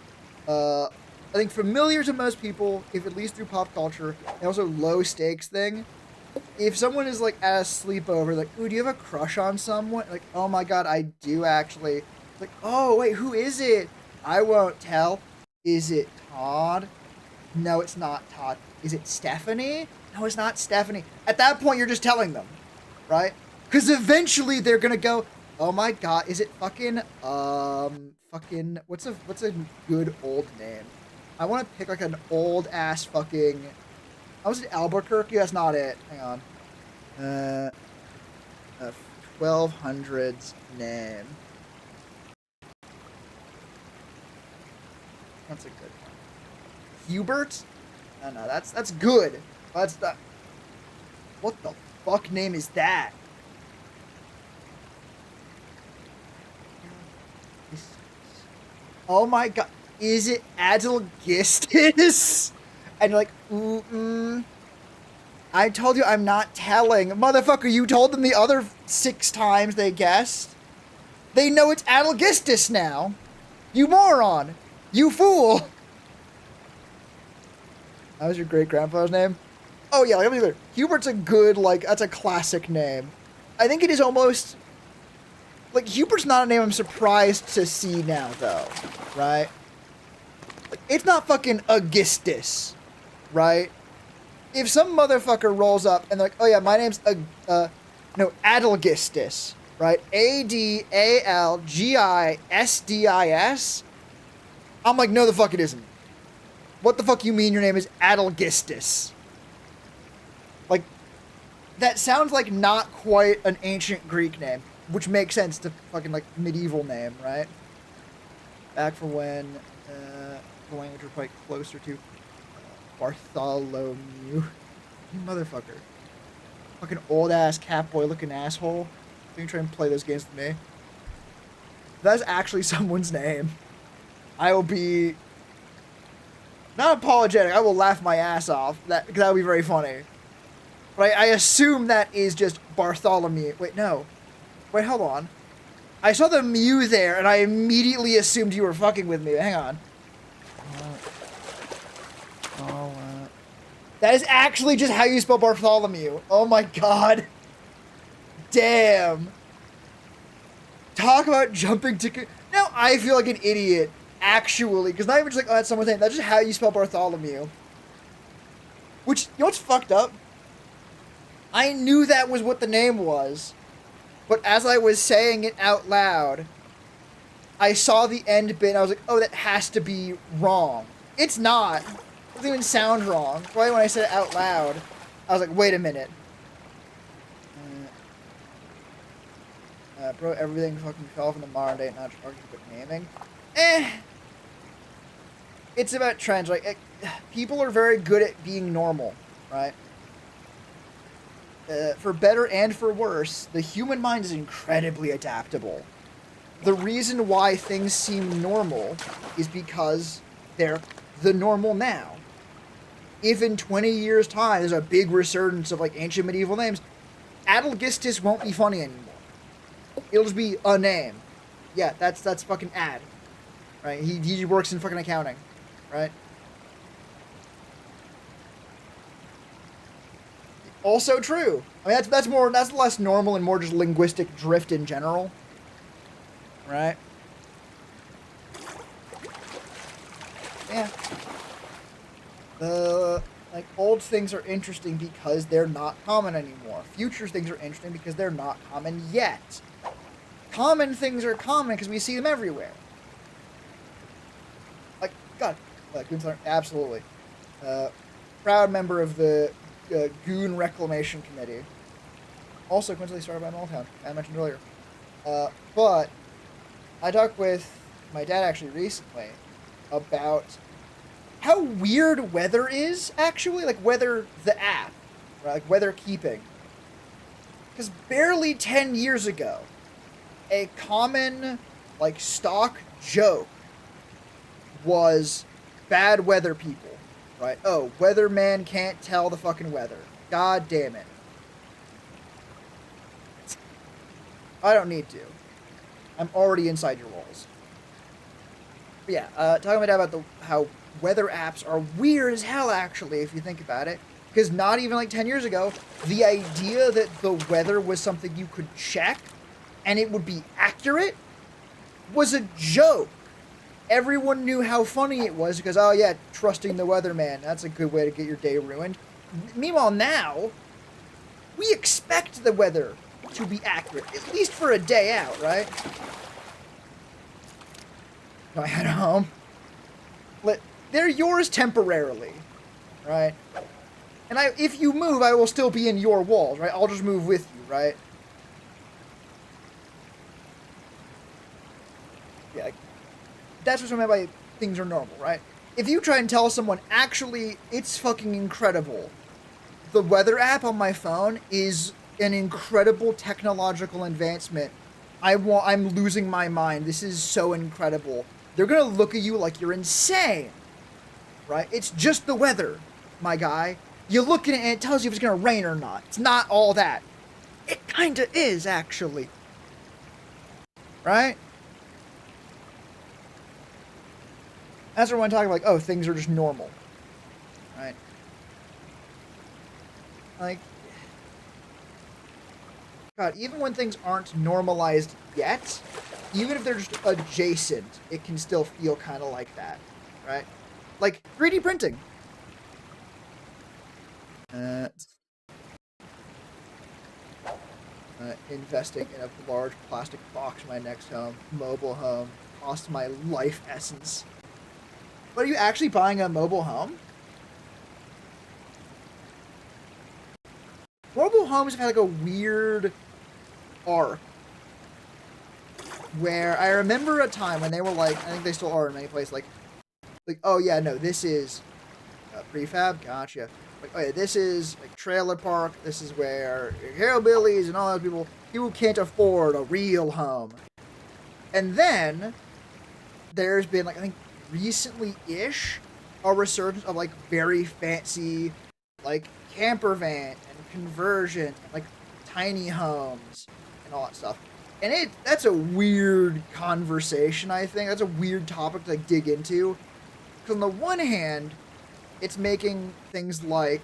I think familiar to most people, if at least through pop culture, and also low stakes thing. If someone is like at a sleepover, like, ooh, do you have a crush on someone? Like, oh my god, I do actually. Like, oh, wait, who is it? I won't tell. Is it Todd? No, it's not Todd. Is it Stephanie? No, it's not Stephanie. At that point, you're just telling them, right? Because eventually they're gonna go, oh my god, is it fucking, what's a good old name? I want to pick like an old ass fucking, I was in Albuquerque. That's not it. Hang on. Uh, 1200's name. That's a good one. Hubert? No, that's good. That's not. What the fuck name is that? Oh my god. Is it Adalgistus? And you're like, I told you I'm not telling. Motherfucker, you told them the other 6 times they guessed. They know it's Adalgistus now. You moron. You fool. That was your great-grandfather's name? Oh yeah, let me be clear. Hubert's a good, like, that's a classic name. I think it is almost... Like, Hubert's not a name I'm surprised to see now, though. Right? Like, it's not fucking Augustus. Right? If some motherfucker rolls up and they're like, oh yeah, my name's, Adalgistus. Right? Adalgistis. I'm like, no the fuck it isn't. What the fuck you mean your name is Adalgistus? Like, that sounds like not quite an ancient Greek name, which makes sense to fucking, like, medieval name, right? Back for when the language were quite closer to Bartholomew. You motherfucker. Fucking old-ass catboy-looking asshole. You try and play those games with me. That's actually someone's name. I will be... not apologetic. I will laugh my ass off. That would be very funny. But I assume that is just Bartholomew. Wait, no. Wait, hold on. I saw the Mew there, and I immediately assumed you were fucking with me. Hang on. That is actually just how you spell Bartholomew. Oh my god. Damn. Talk about jumping to... Now I feel like an idiot, actually. Because not even just like, oh, that's someone's name. That's just how you spell Bartholomew. Which, you know what's fucked up? I knew that was what the name was. But as I was saying it out loud, I saw the end bit and I was like, oh, that has to be wrong. It's not. It doesn't even sound wrong. Right when I said it out loud, I was like, wait a minute. Bro, everything fucking fell from the modern day, not just arguing but naming. It's about trends. Like, people are very good at being normal, right? For better and for worse, the human mind is incredibly adaptable. The reason why things seem normal is because they're the normal now. If in 20 years' time there's a big resurgence of like ancient medieval names, Adalgistus won't be funny anymore. It'll just be a name. Yeah, that's fucking Ad. Right? He works in fucking accounting. Right? Also true. I mean, that's less normal and more just linguistic drift in general. Right? Yeah. Like, old things are interesting because they're not common anymore. Future things are interesting because they're not common yet. Common things are common because we see them everywhere. Like, God. Absolutely. Proud member of the Goon Reclamation Committee. Also coincidentally started by Motown, I mentioned earlier. But I talked with my dad actually recently about how weird weather is, actually. Like, weather, the app. Right? Like, weather keeping. Because barely 10 years ago, a common, like, stock joke was bad weather people. Right? Oh, weatherman can't tell the fucking weather. God damn it. I don't need to. I'm already inside your walls. But yeah, talking about that about how weather apps are weird as hell, actually, if you think about it. Because not even like 10 years ago, the idea that the weather was something you could check and it would be accurate was a joke. Everyone knew how funny it was because, oh yeah, trusting the weatherman, that's a good way to get your day ruined. Meanwhile, now, we expect the weather to be accurate, at least for a day out, right? I head home. They're yours temporarily, right? And if you move, I will still be in your walls, right? I'll just move with you, right? Yeah, that's what I meant by things are normal, right? If you try and tell someone, actually, it's fucking incredible. The weather app on my phone is an incredible technological advancement. I'm losing my mind. This is so incredible. They're gonna look at you like you're insane, right? It's just the weather, my guy. You look at it and it tells you if it's gonna rain or not. It's not all that. It kinda is, actually. Right? That's what I'm talking like, oh, things are just normal. Right? Like, God, even when things aren't normalized yet, even if they're just adjacent, it can still feel kind of like that, right? Like 3D printing. Investing in a large plastic box for my next home, mobile home, cost my life essence. But are you actually buying a mobile home? Mobile homes have had like a weird arc where I remember a time when they were like, I think they still are in many places, like, oh yeah, no, this is prefab, gotcha. Like, oh yeah, this is like trailer park. This is where hillbillies and all those people can't afford a real home. And then there's been like, I think recently-ish, a resurgence of like very fancy, like camper van and conversion, and, like tiny homes and all that stuff. And that's a weird conversation, I think. That's a weird topic to like dig into. Because on the one hand, it's making things like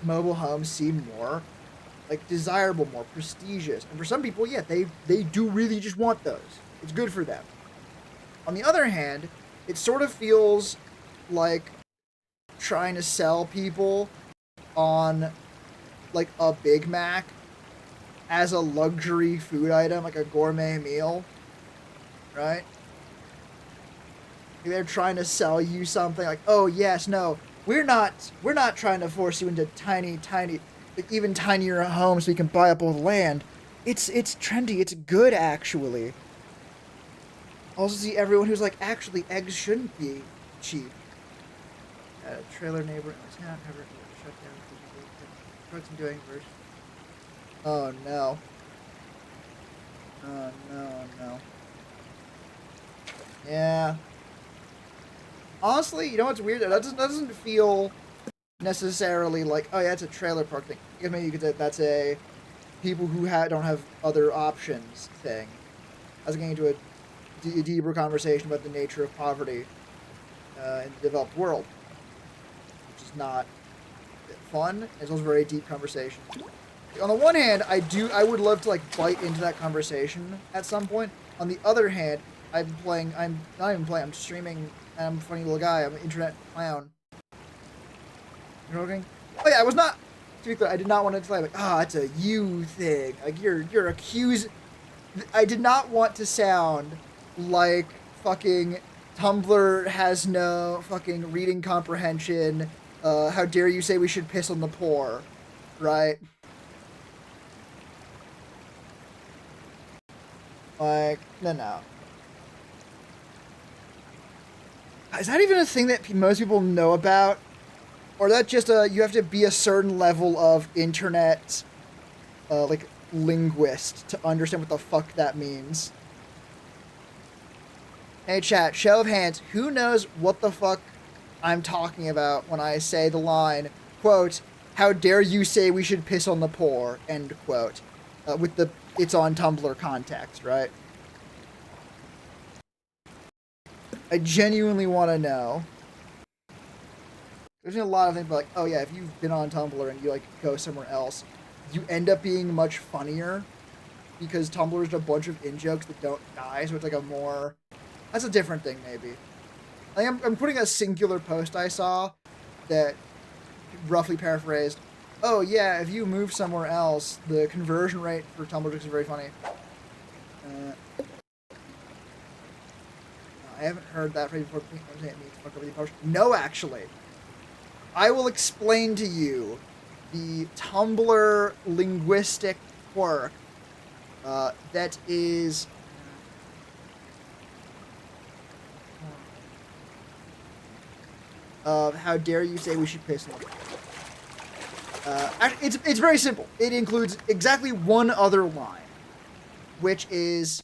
mobile homes seem more like desirable, more prestigious. And for some people, yeah, they do really just want those. It's good for them. On the other hand, it sort of feels like trying to sell people on like a Big Mac as a luxury food item, like a gourmet meal, right? They're trying to sell you something like, oh yes, no, we're not trying to force you into tiny, like even tinier homes so you can buy up all the land. It's trendy. It's good, actually. Also see everyone who's like, actually, eggs shouldn't be cheap. Trailer neighbor in my town, however, shut down because of doing first. Oh no. Oh no. Yeah. Honestly, you know what's weird? That doesn't feel necessarily like, oh yeah, it's a trailer park thing. I guess maybe you could say that's a people who don't have other options thing. I was getting into a deeper conversation about the nature of poverty in the developed world, which is not fun. It's also a very deep conversation. On the one hand, I would love to like bite into that conversation at some point. On the other hand, I'm not even playing, I'm streaming, and I'm a funny little guy, I'm an internet clown. You know what I mean? Oh yeah, I was not, to be clear, I did not want to play like, it's a you thing. Like, you're accused. I did not want to sound like fucking Tumblr has no fucking reading comprehension. How dare you say we should piss on the poor, right? Like, no. Is that even a thing that most people know about? Or that just you have to be a certain level of internet, like, linguist to understand what the fuck that means? Hey chat, show of hands, who knows what the fuck I'm talking about when I say the line, quote, how dare you say we should piss on the poor, end quote. With the it's on Tumblr context, right? I genuinely want to know. There's a lot of things like, oh yeah, if you've been on Tumblr and you like go somewhere else, you end up being much funnier because Tumblr is a bunch of in-jokes that don't die, so it's like a more... That's a different thing, maybe. I'm putting a singular post I saw that roughly paraphrased, oh yeah, if you move somewhere else, the conversion rate for Tumblr is very funny. I haven't heard that phrase before. It means fuck over the post. No, actually. I will explain to you the Tumblr linguistic quirk that is. How dare you say we should piss on it? It's very simple. It includes exactly one other line, which is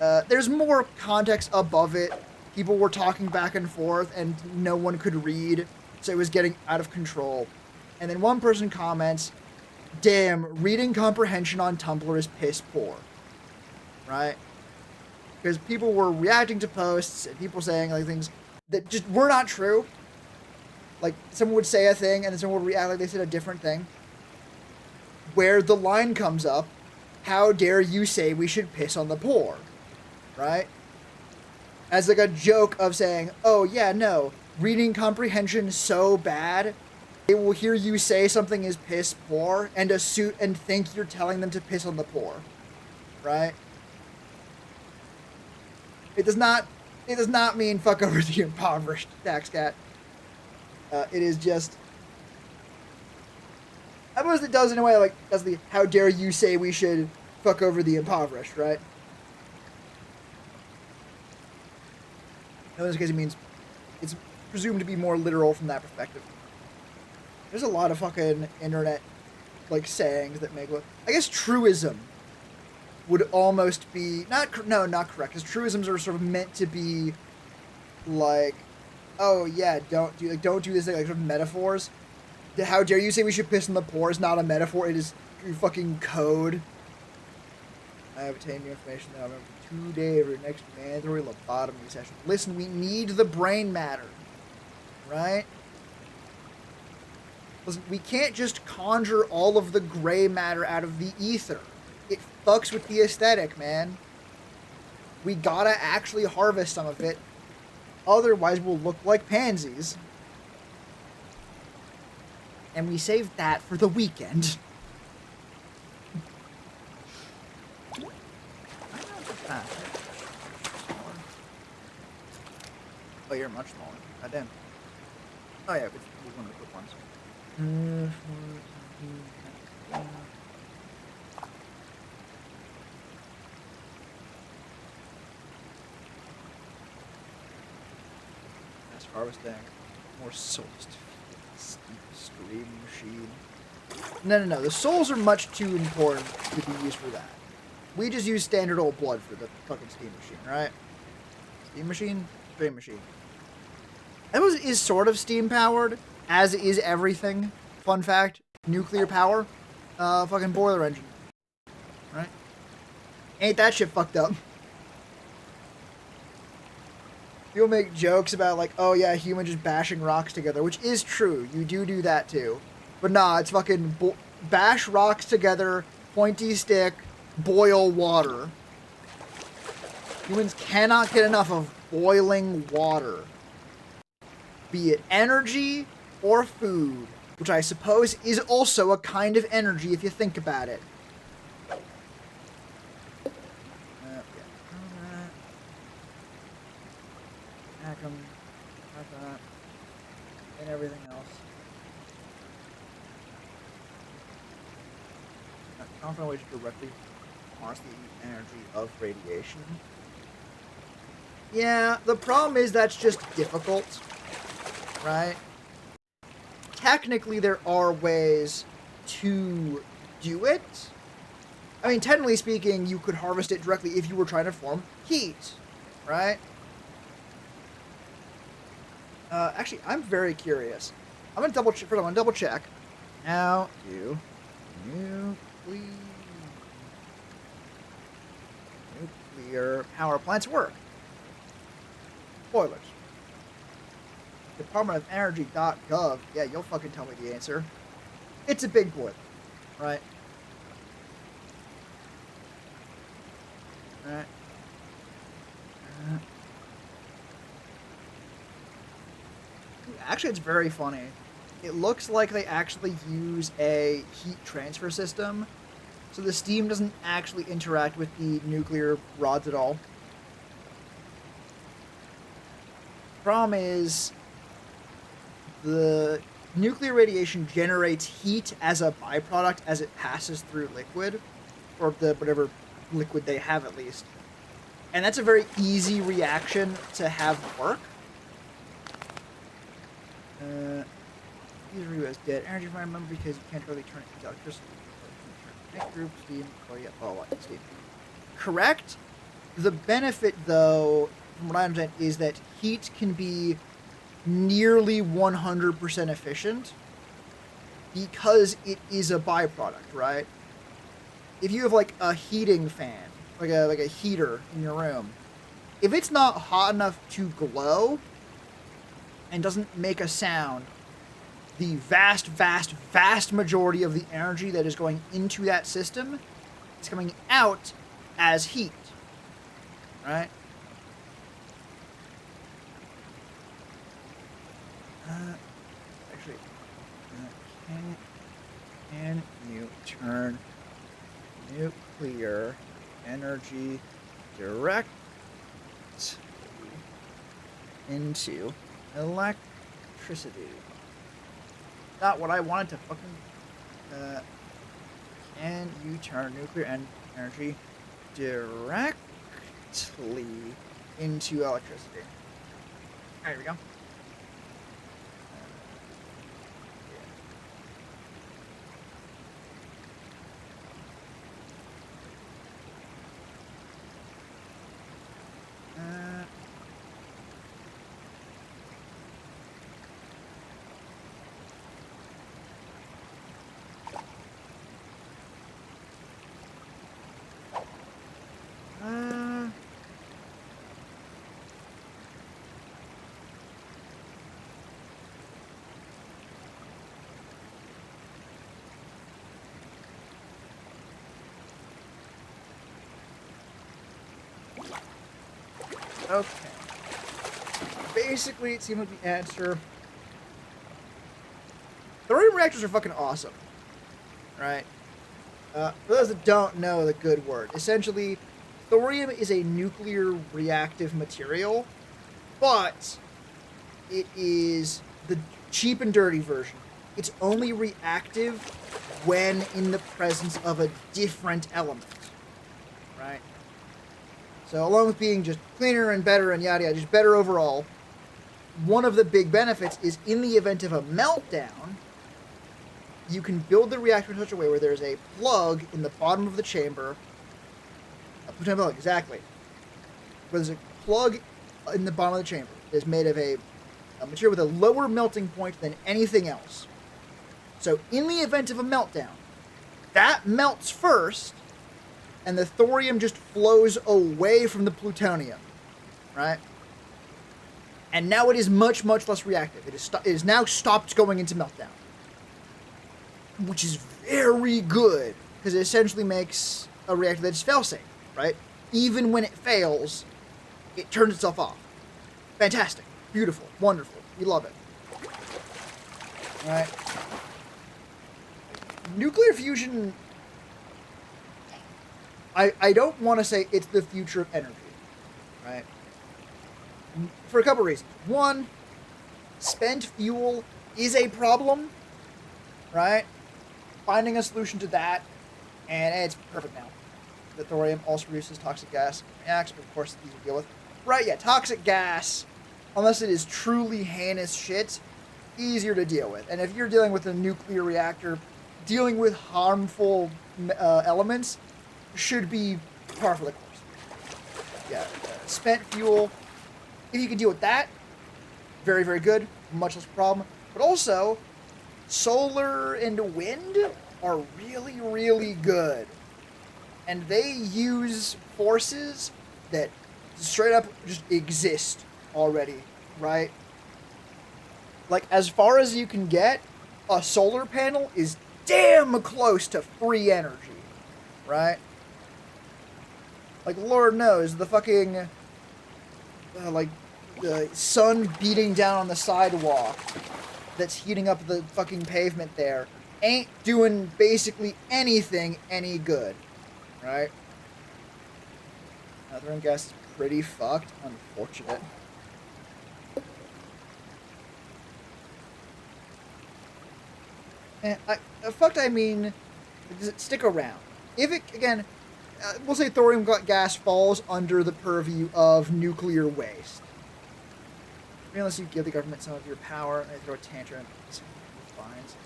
there's more context above it. People were talking back and forth, and no one could read, so it was getting out of control. And then one person comments, "Damn, reading comprehension on Tumblr is piss poor." Right? Because people were reacting to posts and people saying like things that just were not true. Like, someone would say a thing, and then someone would react like they said a different thing. Where the line comes up, how dare you say we should piss on the poor? Right? As like a joke of saying, oh yeah, no, reading comprehension so bad, they will hear you say something is piss poor, and think you're telling them to piss on the poor. Right? It does not mean fuck over the impoverished, tax cat. It is just. I suppose it does in a way like that's the how dare you say we should fuck over the impoverished, right? In this case, it means it's presumed to be more literal from that perspective. There's a lot of fucking internet like sayings that make. I guess truism would almost be not correct, because truisms are sort of meant to be like. Oh yeah, don't do this thing, like sort of metaphors. How dare you say we should piss on the poor is not a metaphor, it is fucking code. I have obtained new information that I'll remember 2 days for your next mandatory lobotomy session. Listen, we need the brain matter. Right? Listen, we can't just conjure all of the gray matter out of the ether. It fucks with the aesthetic, man. We gotta actually harvest some of it. Otherwise, we'll look like pansies. And we saved that for the weekend. Oh, you're much smaller. Goddamn. Oh, yeah, it's one of the quick ones. Harvesting more souls to stream machine. No. The souls are much too important to be used for that. We just use standard old blood for the fucking steam machine, right? Steam machine? Stream machine. That is sort of steam powered, as is everything. Fun fact, nuclear power. Fucking boiler engine. Right? Ain't that shit fucked up? People make jokes about like, oh yeah, humans just bashing rocks together, which is true. You do that too. But nah, it's fucking bash rocks together, pointy stick, boil water. Humans cannot get enough of boiling water. Be it energy or food, which I suppose is also a kind of energy if you think about it. And everything else. Confident ways to directly harness the energy of radiation. Yeah, the problem is that's just difficult, right? Technically, there are ways to do it. I mean, technically speaking, you could harvest it directly if you were trying to form heat, right? Actually, I'm very curious. I'm gonna double check. First, I'm gonna double check. How do nuclear power plants work? Spoilers. Department of Energy.gov. Yeah, you'll fucking tell me the answer. It's a big boiler, right? Alright. Actually, it's very funny. It looks like they actually use a heat transfer system, so the steam doesn't actually interact with the nuclear rods at all. Problem is, the nuclear radiation generates heat as a byproduct as it passes through liquid, or the whatever liquid they have at least. And that's a very easy reaction to have work. These are as dead energy if I remember, because you can't really turn it into electricity. Connect group, steam, steam. Correct. The benefit, though, from what I understand, is that heat can be nearly 100% efficient because it is a byproduct, right? If you have like a heating fan, like a heater in your room, if it's not hot enough to glow and doesn't make a sound, the vast majority of the energy that is going into that system is coming out as heat, right? Actually, can you turn nuclear energy directly into electricity? Not what I wanted to fucking. Can you turn nuclear energy directly into electricity? There we go. Okay. Basically, it seemed like the answer. Thorium reactors are fucking awesome, right? For those that don't know the good word, essentially, thorium is a nuclear reactive material, but it is the cheap and dirty version. It's only reactive when in the presence of a different element, right? So along with being just cleaner and better and yada yada, just better overall, one of the big benefits is in the event of a meltdown, you can build the reactor in such a way where there's a plug in the bottom of the chamber. A plutonium plug, exactly. Where there's a plug in the bottom of the chamber that is made of a material with a lower melting point than anything else. So in the event of a meltdown, that melts first, and the thorium just flows away from the plutonium, right? And now it is much, much less reactive. It is now stopped going into meltdown, which is very good, because it essentially makes a reactor that's fail-safe, right? Even when it fails, it turns itself off. Fantastic. Beautiful. Wonderful. We love it. All right. Nuclear fusion, I don't want to say it's the future of energy, right? For a couple reasons. One, spent fuel is a problem, right? Finding a solution to that, and it's perfect now. The thorium also produces toxic gas, reacts, but of course it's easy to deal with. Right, yeah, toxic gas, unless it is truly heinous shit, easier to deal with. And if you're dealing with a nuclear reactor, dealing with harmful elements should be par for the course. Yeah, spent fuel, if you can deal with that, very, very good, much less problem. But also, solar and wind are really, really good. And they use forces that straight up just exist already, right? Like, as far as you can get, a solar panel is damn close to free energy, right? Like, Lord knows, the fucking, the sun beating down on the sidewalk that's heating up the fucking pavement there ain't doing basically anything any good, right? Thorium gas is pretty fucked. Unfortunate. And fucked, I mean, does it stick around? If it, again, we'll say thorium gas falls under the purview of nuclear waste. Unless you give the government some of your power and they throw a tantrum, fines.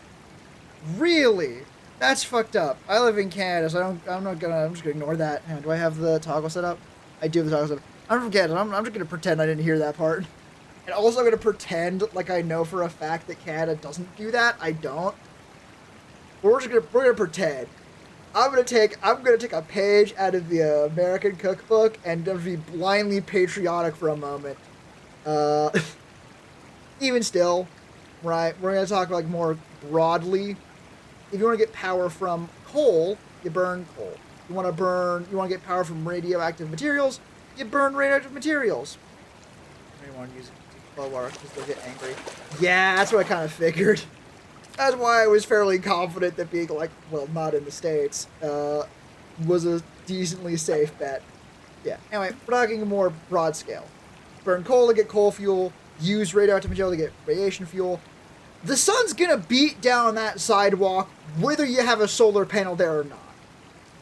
Really? That's fucked up. I live in Canada, so I'm just gonna ignore that. Do I have the toggle set up? I do have the toggle set up. I'm gonna forget it. I'm just gonna pretend I didn't hear that part. And also I'm gonna pretend like I know for a fact that Canada doesn't do that. I don't. We're gonna pretend. I'm gonna take a page out of the American cookbook and just be blindly patriotic for a moment. Even still, right? We're gonna talk like more broadly. If you want to get power from coal, you burn coal. You want to get power from radioactive materials, you burn radioactive materials. I don't want to use low water because they'll get angry. Yeah, that's what I kind of figured. That's why I was fairly confident that being like, well, not in the States, was a decently safe bet. Yeah. Anyway, we're talking a more broad scale. Burn coal to get coal fuel. Use radioactive material to get radiation fuel. The sun's gonna beat down that sidewalk whether you have a solar panel there or not,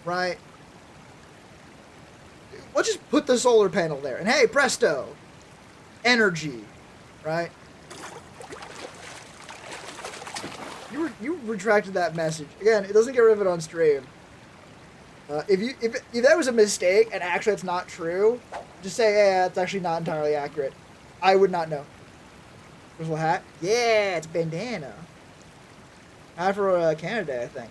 right? Let's just put the solar panel there, and hey, presto, energy, right? You retracted that message again. It doesn't get rid of it on stream. If that was a mistake and actually it's not true, just say, yeah, it's actually not entirely accurate. I would not know. Crystal hat? Yeah, it's a bandana. Hat for Canada, I think.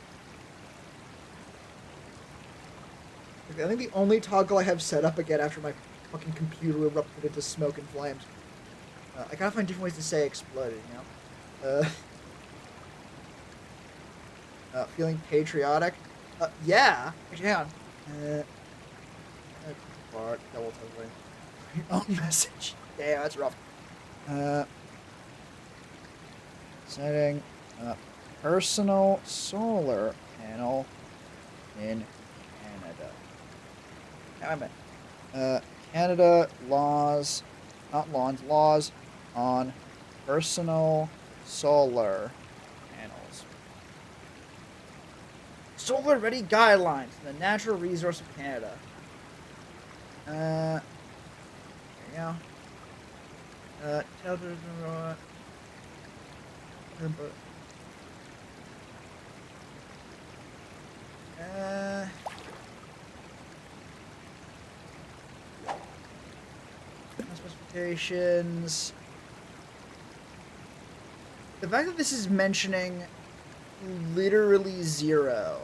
I think the only toggle I have set up again after my fucking computer erupted into smoke and flames. I gotta find different ways to say exploded, you know? Feeling patriotic? Yeah. Actually, hang on. Double totally. Own message. Yeah, that's rough. Setting up personal solar panel in Canada. I meant Canada laws, not lawns, laws on personal solar panels. Solar ready guidelines for the natural resource of Canada. There you go. Specifications. The fact that this is mentioning literally zero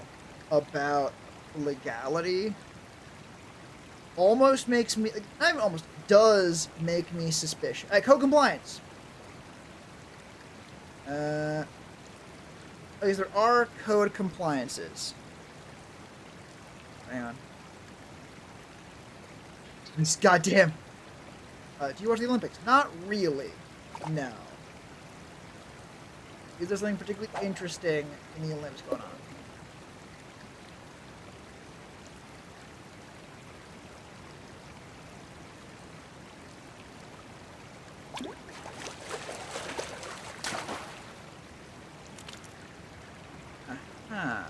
about legality almost makes me, like, not even almost, does make me suspicious. Code compliance. Because there are code compliances. Hang on. This goddamn. Do you watch the Olympics? Not really. No. Is there something particularly interesting in the Olympics going on? Huh.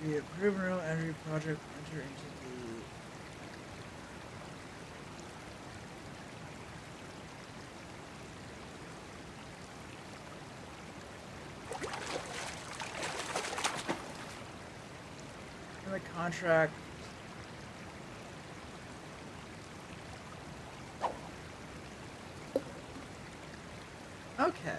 The approved renewable energy project enter into the contract. Okay.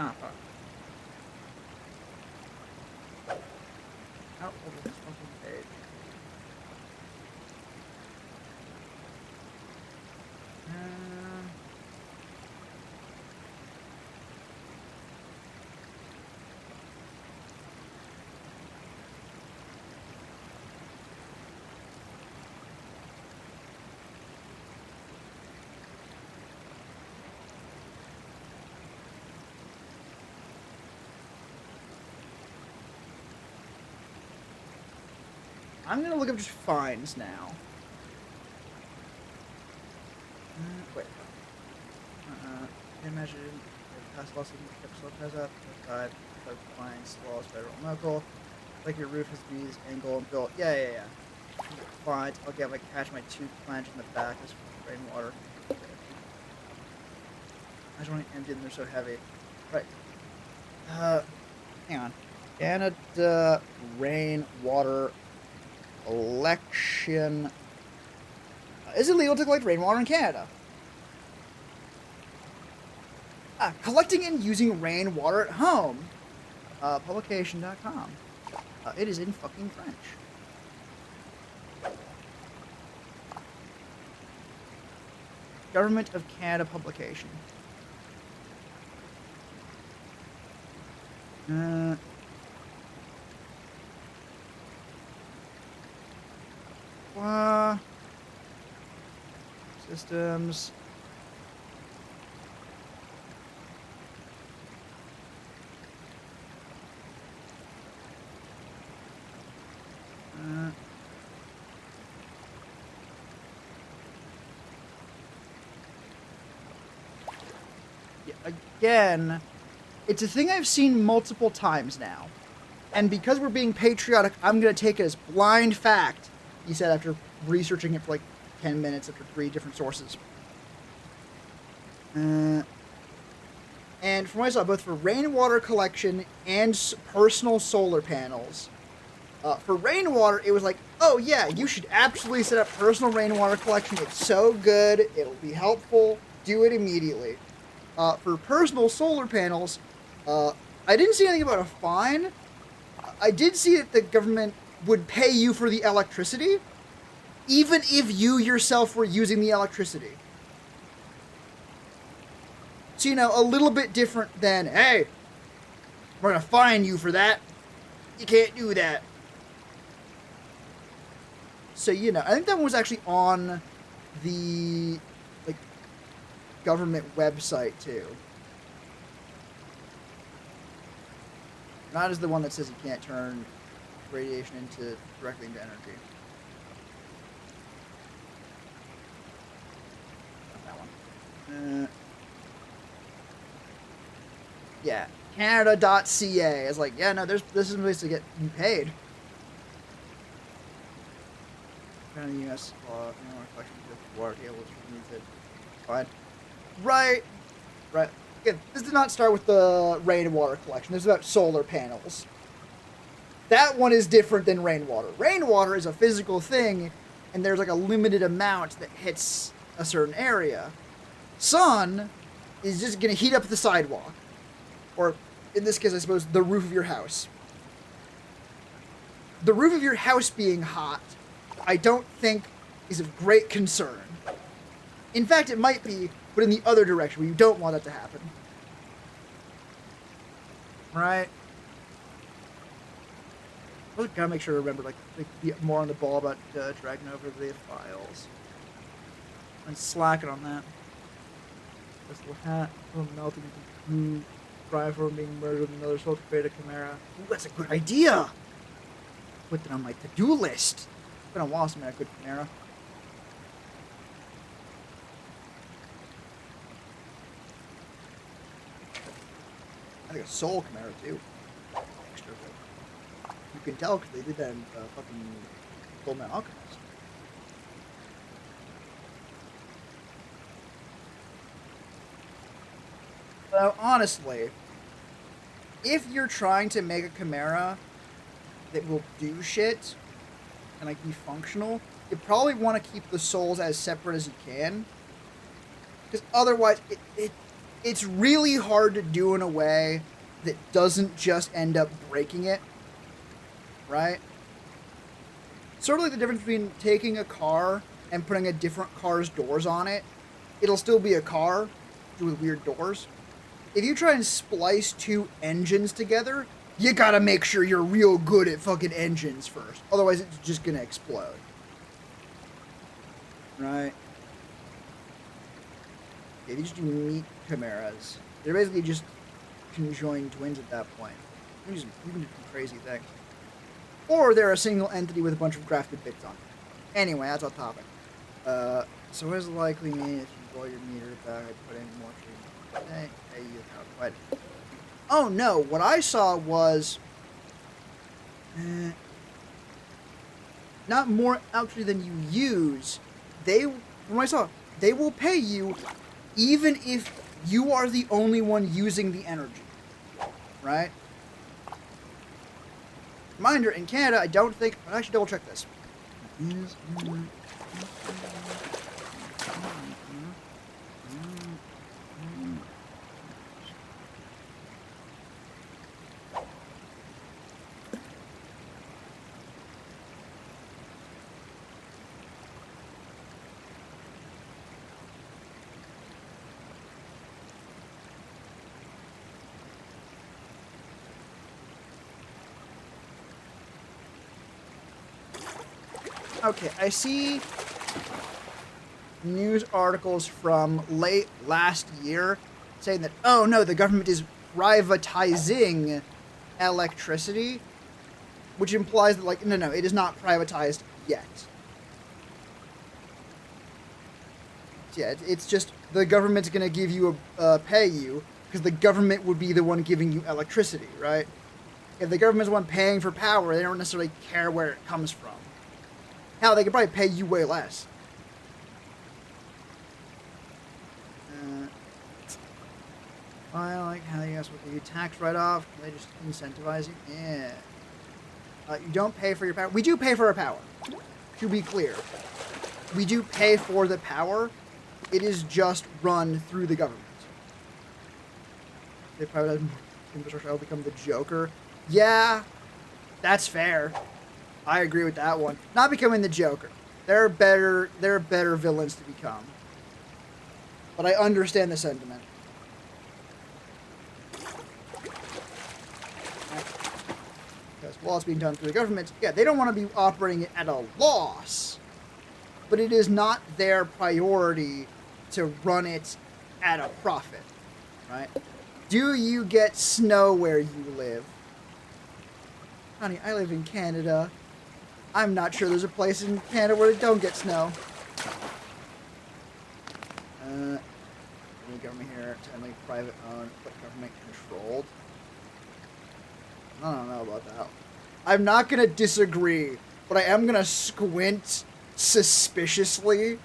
Ah, fuck. I'm gonna look up just fines now. Wait. Imagine past laws has up, outside, fines, laws, federal and local. Like your roof has to be this angle and built. Yeah. Fines. Okay, if I catch my two plants in the back, this rainwater. I just want to empty them, they're so heavy. Right. Hang on. Canada rainwater collection. Is it legal to collect rainwater in Canada? Collecting and using rainwater at home. Publication.com. It is in fucking French. Government of Canada publication. Systems. Again, it's a thing I've seen multiple times now. And because we're being patriotic, I'm going to take it as blind fact, he said after researching it for like 10 minutes after 3 different sources. And from what I saw, both for rainwater collection and personal solar panels, for rainwater, it was like, oh yeah, you should absolutely set up personal rainwater collection. It's so good. It'll be helpful. Do it immediately. For personal solar panels, I didn't see anything about a fine. I did see that the government would pay you for the electricity, even if you yourself were using the electricity. So, a little bit different than, hey, we're going to fine you for that. You can't do that. So, I think that one was actually on the, government website, too. Not as the one that says you can't turn radiation directly into energy. Not that one. Yeah, Canada.ca is like, yeah, no, this is a place to get you paid. Kind of the U.S. law, reflection of water tables needs it. Fine. Right. Again, this did not start with the rainwater collection. This is about solar panels. That one is different than rainwater. Rainwater is a physical thing, and there's a limited amount that hits a certain area. Sun is just going to heat up the sidewalk. Or, in this case, I suppose, the roof of your house. The roof of your house being hot, I don't think is of great concern. In fact, it might be, but in the other direction, where you don't want that to happen. Right? I gotta make sure to remember, be more on the ball about dragging over the files. And slacking on that. This little hat from melting into cry for being murdered with another soul to create a chimera. Ooh, that's a good idea! Put that on my to-do list. It's been a while since I made a good chimera. I think a soul chimera too. Extra good. You can tell because they did that in fucking Fullmetal Alchemist. So honestly, if you're trying to make a chimera that will do shit and be functional, you probably want to keep the souls as separate as you can. Because otherwise, it's really hard to do in a way that doesn't just end up breaking it, right? Sort of like the difference between taking a car and putting a different car's doors on it. It'll still be a car with weird doors. If you try and splice 2 engines together, you gotta make sure you're real good at fucking engines first. Otherwise, it's just gonna explode. Right? If you just do meat chimeras, they're basically just conjoined twins at that point. You can do some crazy things. or they're a single entity with a bunch of grafted bits on it. Anyway, that's off topic. So what does it likely mean if you roll your meter back, put in more treatment? Hey, you what? Oh no, what I saw was not more actually than you use. From what I saw, they will pay you even if you are the only one using the energy. Right? Reminder, in Canada, I don't think... I'll actually double check this. Okay, I see news articles from late last year saying that, oh no, the government is privatizing electricity, which implies that, like, no, it is not privatized yet. Yeah, it's just the government's gonna give you pay you, because the government would be the one giving you electricity, right? If the government's the one paying for power, they don't necessarily care where it comes from. Hell, they could probably pay you way less. I like how you guys will give you tax write-off. They just incentivize you. Yeah. You don't pay for your power. We do pay for our power. To be clear. We do pay for the power. It is just run through the government. They privatize infrastructure. I'll become the Joker. Yeah. That's fair. I agree with that one. Not becoming the Joker. There are better villains to become. But I understand the sentiment. Because while it's being done through the government, yeah, they don't want to be operating it at a loss. But it is not their priority to run it at a profit. Right? Do you get snow where you live? Honey, I live in Canada. I'm not sure there's a place in Canada where they don't get snow. Any government here, technically private owned, but government controlled. I don't know about that. I'm not gonna disagree, but I am gonna squint suspiciously.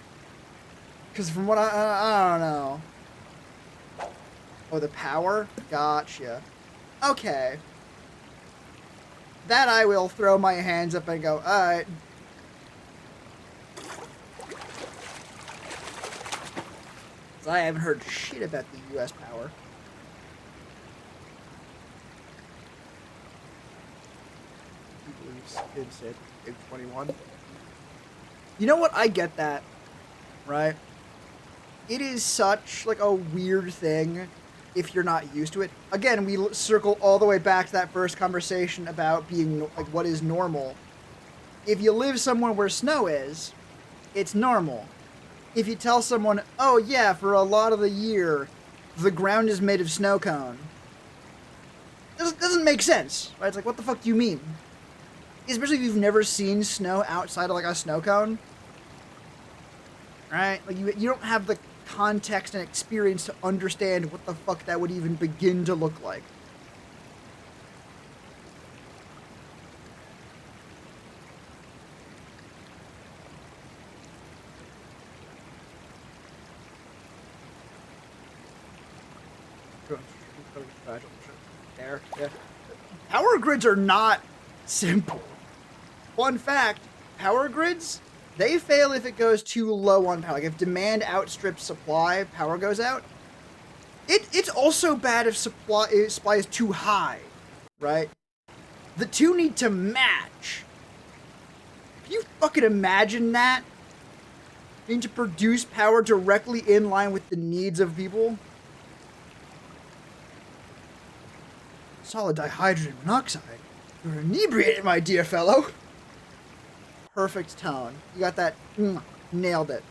Because from what I don't know. Oh, the power? Gotcha. Okay. That I will throw my hands up and go, alright. I haven't heard shit about the US power. Kids said 21. You know what? I get that. Right? It is such, like, a weird thing if you're not used to it. Again, we circle all the way back to that first conversation about being, like, what is normal. If you live somewhere where snow is, it's normal. If you tell someone, oh yeah, for a lot of the year, the ground is made of snow cone, it doesn't make sense, right? It's like, what the fuck do you mean? Especially if you've never seen snow outside of, like, a snow cone. Right? Like, you don't have the context and experience to understand what the fuck that would even begin to look like. There, yeah. Power grids are not simple. Fun fact, power grids, they fail if it goes too low on power. Like, if demand outstrips supply, power goes out. It's also bad if supply is too high, right? The two need to match. Can you fucking imagine that? Needing to produce power directly in line with the needs of people? Solid dihydrogen monoxide. You're inebriated, my dear fellow. Perfect tone. You got that. Nailed it.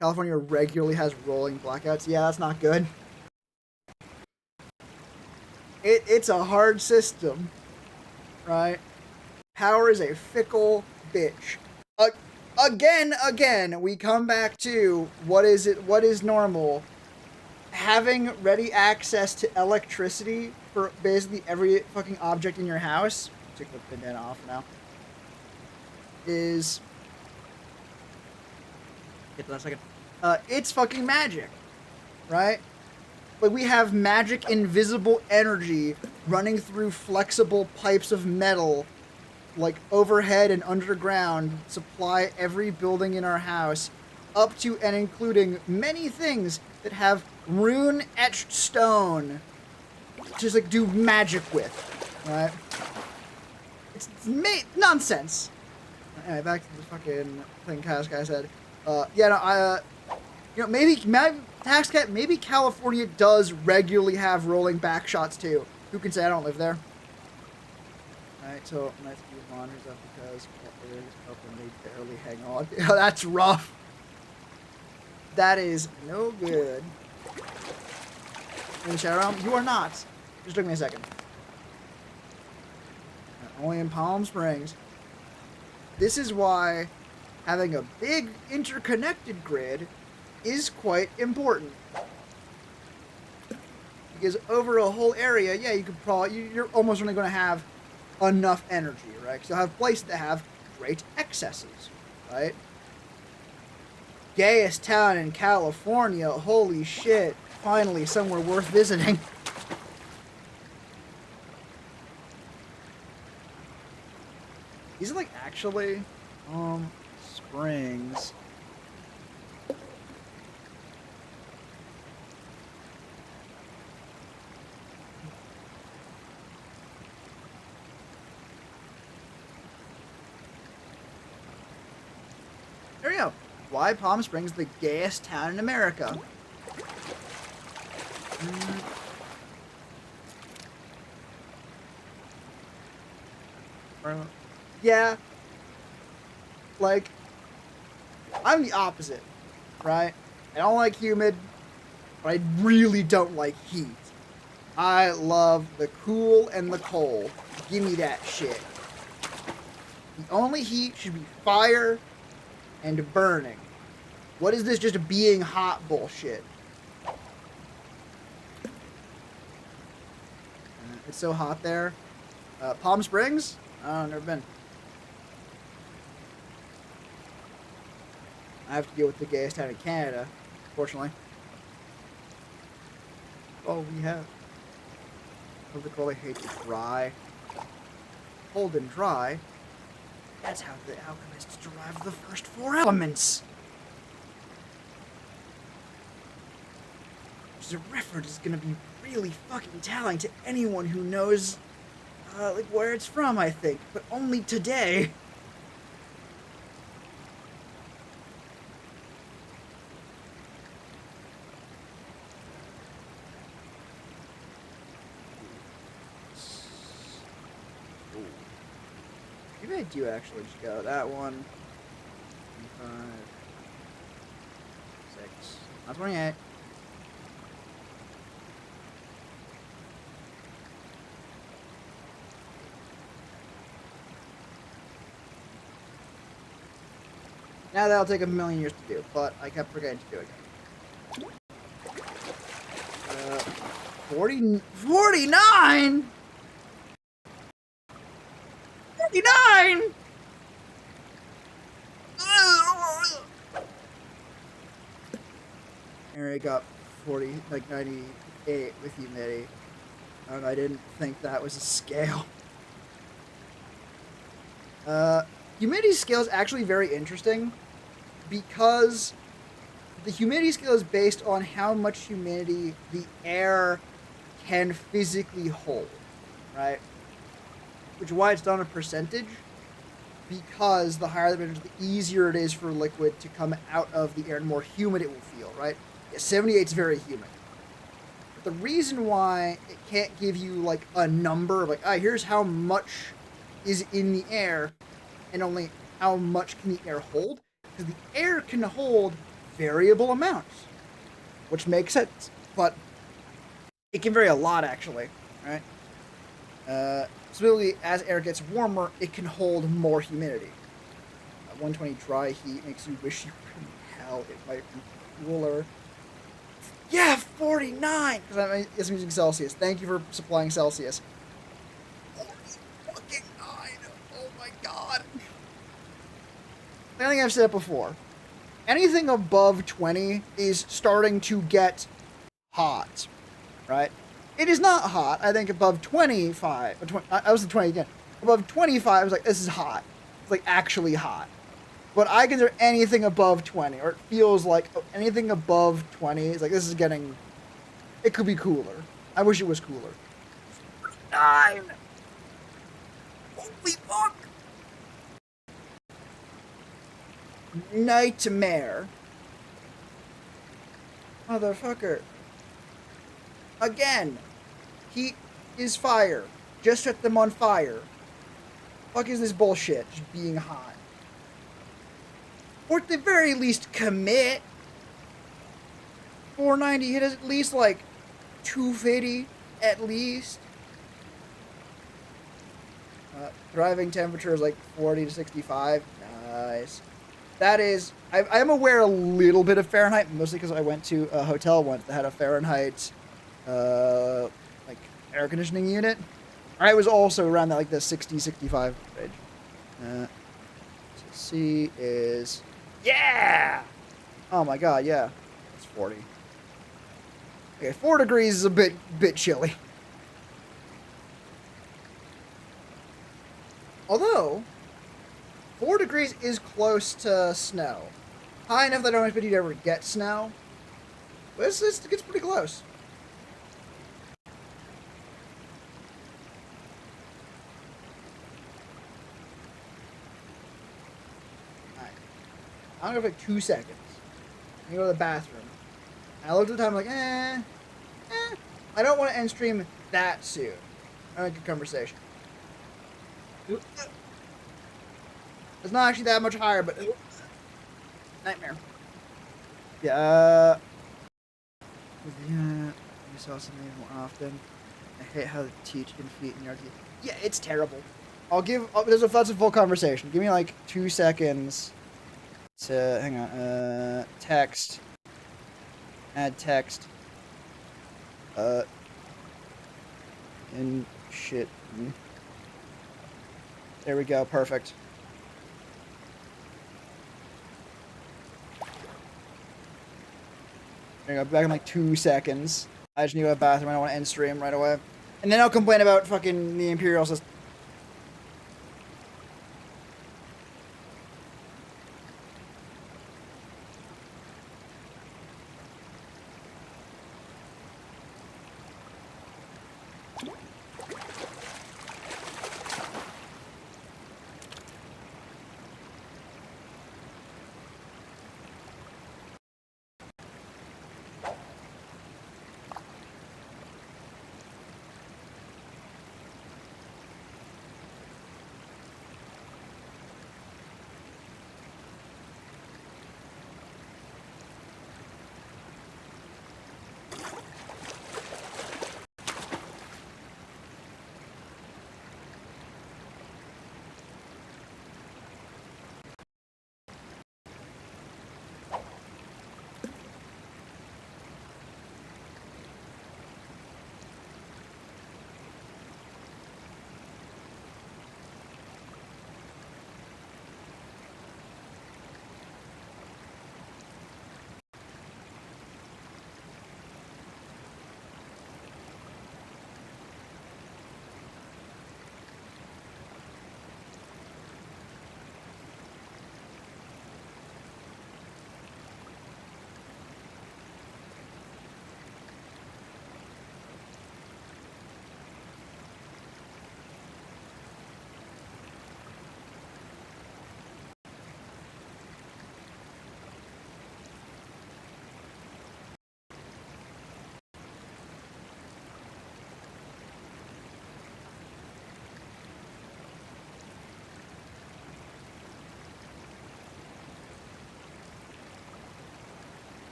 California regularly has rolling blackouts. Yeah, that's not good. It's a hard system, right? Power is a fickle bitch. Again, we come back to what is normal. Having ready access to electricity for basically every fucking object in your house, take the bandana off now, is... Get to that second. It's fucking magic, right? Like, we have magic invisible energy running through flexible pipes of metal, like, overhead and underground, supply every building in our house, up to and including many things that have rune-etched stone, just, like, do magic with, right? It's nonsense. Anyway, back to the fucking thing Chaos Guy said. Maybe Tax Cat, maybe California does regularly have rolling back shots too. Who can say I don't live there? Alright, so let's move monitors up because there is up and they barely hang on. Yeah, that's rough. That is no good. In the Shadow Realm, you are not. Just took me a second. Only in Palm Springs. This is why having a big interconnected grid is quite important. Because over a whole area, yeah, you could probably, you're almost only going to have enough energy, right? Because you'll have places that have great excesses, right? Gayest town in California, holy shit. Finally, somewhere worth visiting. These are like actually, Springs. There we go. Why Palm Springs the gayest town in America? Yeah. Like, I'm the opposite, right? I don't like humid, but I really don't like heat. I love the cool and the cold. Give me that shit. The only heat should be fire and burning. What is this just being hot bullshit? It's so hot there. Palm Springs? Oh, never been. I have to deal with the gayest town in Canada, unfortunately. Oh, we have. What they call it? Hate dry. Cold and dry. That's how the alchemists derive the first 4 elements. Which is a reference is gonna be really fucking telling to anyone who knows, like, where it's from, I think. But only today. Maybe I do actually just go that one. 5, 6, not 28. Now that'll take a million years to do, but I kept forgetting to do it again. 49? 49? Eric got 40, like 98 with humidity. And I didn't think that was a scale. Humidity scale is actually very interesting because the humidity scale is based on how much humidity the air can physically hold, right? Which is why it's done a percentage, because the higher the percentage, the easier it is for liquid to come out of the air and more humid it will feel, right? Yeah, 78 is very humid. But the reason why it can't give you like a number, like, here's how much is in the air, and only how much can the air hold, because the air can hold variable amounts, which makes sense, but it can vary a lot, actually, right? Specifically, as air gets warmer, it can hold more humidity. 120 dry heat makes you wish you were in hell. It might be cooler. Yeah, 49! Because I'm using Celsius. Thank you for supplying Celsius. 49! Oh my god. I think I've said it before. Anything above 20 is starting to get hot, right? It is not hot. I think above 25, 20, I was at 20 again. Above 25, I was like, this is hot. It's like actually hot. But I consider anything above 20, or it feels like anything above 20 is like, this is getting, it could be cooler. I wish it was cooler. 9! Holy fuck! Nightmare. Motherfucker. Again. Heat is fire. Just set them on fire. Fuck is this bullshit? Just being hot. Or at the very least, commit. 490 hit us at least like 250 at least. Driving temperature is like 40 to 65. Nice. That is, I am aware a little bit of Fahrenheit, mostly because I went to a hotel once that had a Fahrenheit, like, air conditioning unit. I was also around that, like, the 60, 65 range. So C is, yeah! Oh my god, yeah. It's 40. Okay, 4 degrees is a bit chilly. Although, 4 degrees is close to snow. High enough that I don't expect you to ever get snow. But it gets pretty close. Alright. I'm gonna go for like 2 seconds. I'm gonna go to the bathroom. And I looked at the time, I'm like, I don't want to end stream that soon. I like a conversation. It's not actually that much higher, but nightmare. Yeah. Yeah. We saw something more often. I hate how they teach in feet in the RT. Yeah, it's terrible. I'll give. That's a full conversation. Give me like 2 seconds. To hang on. Text. Add text. And shit. There we go. Perfect. There you go. Back in like 2 seconds. I just need to go to the bathroom. I don't want to end stream right away. And then I'll complain about fucking the Imperial system.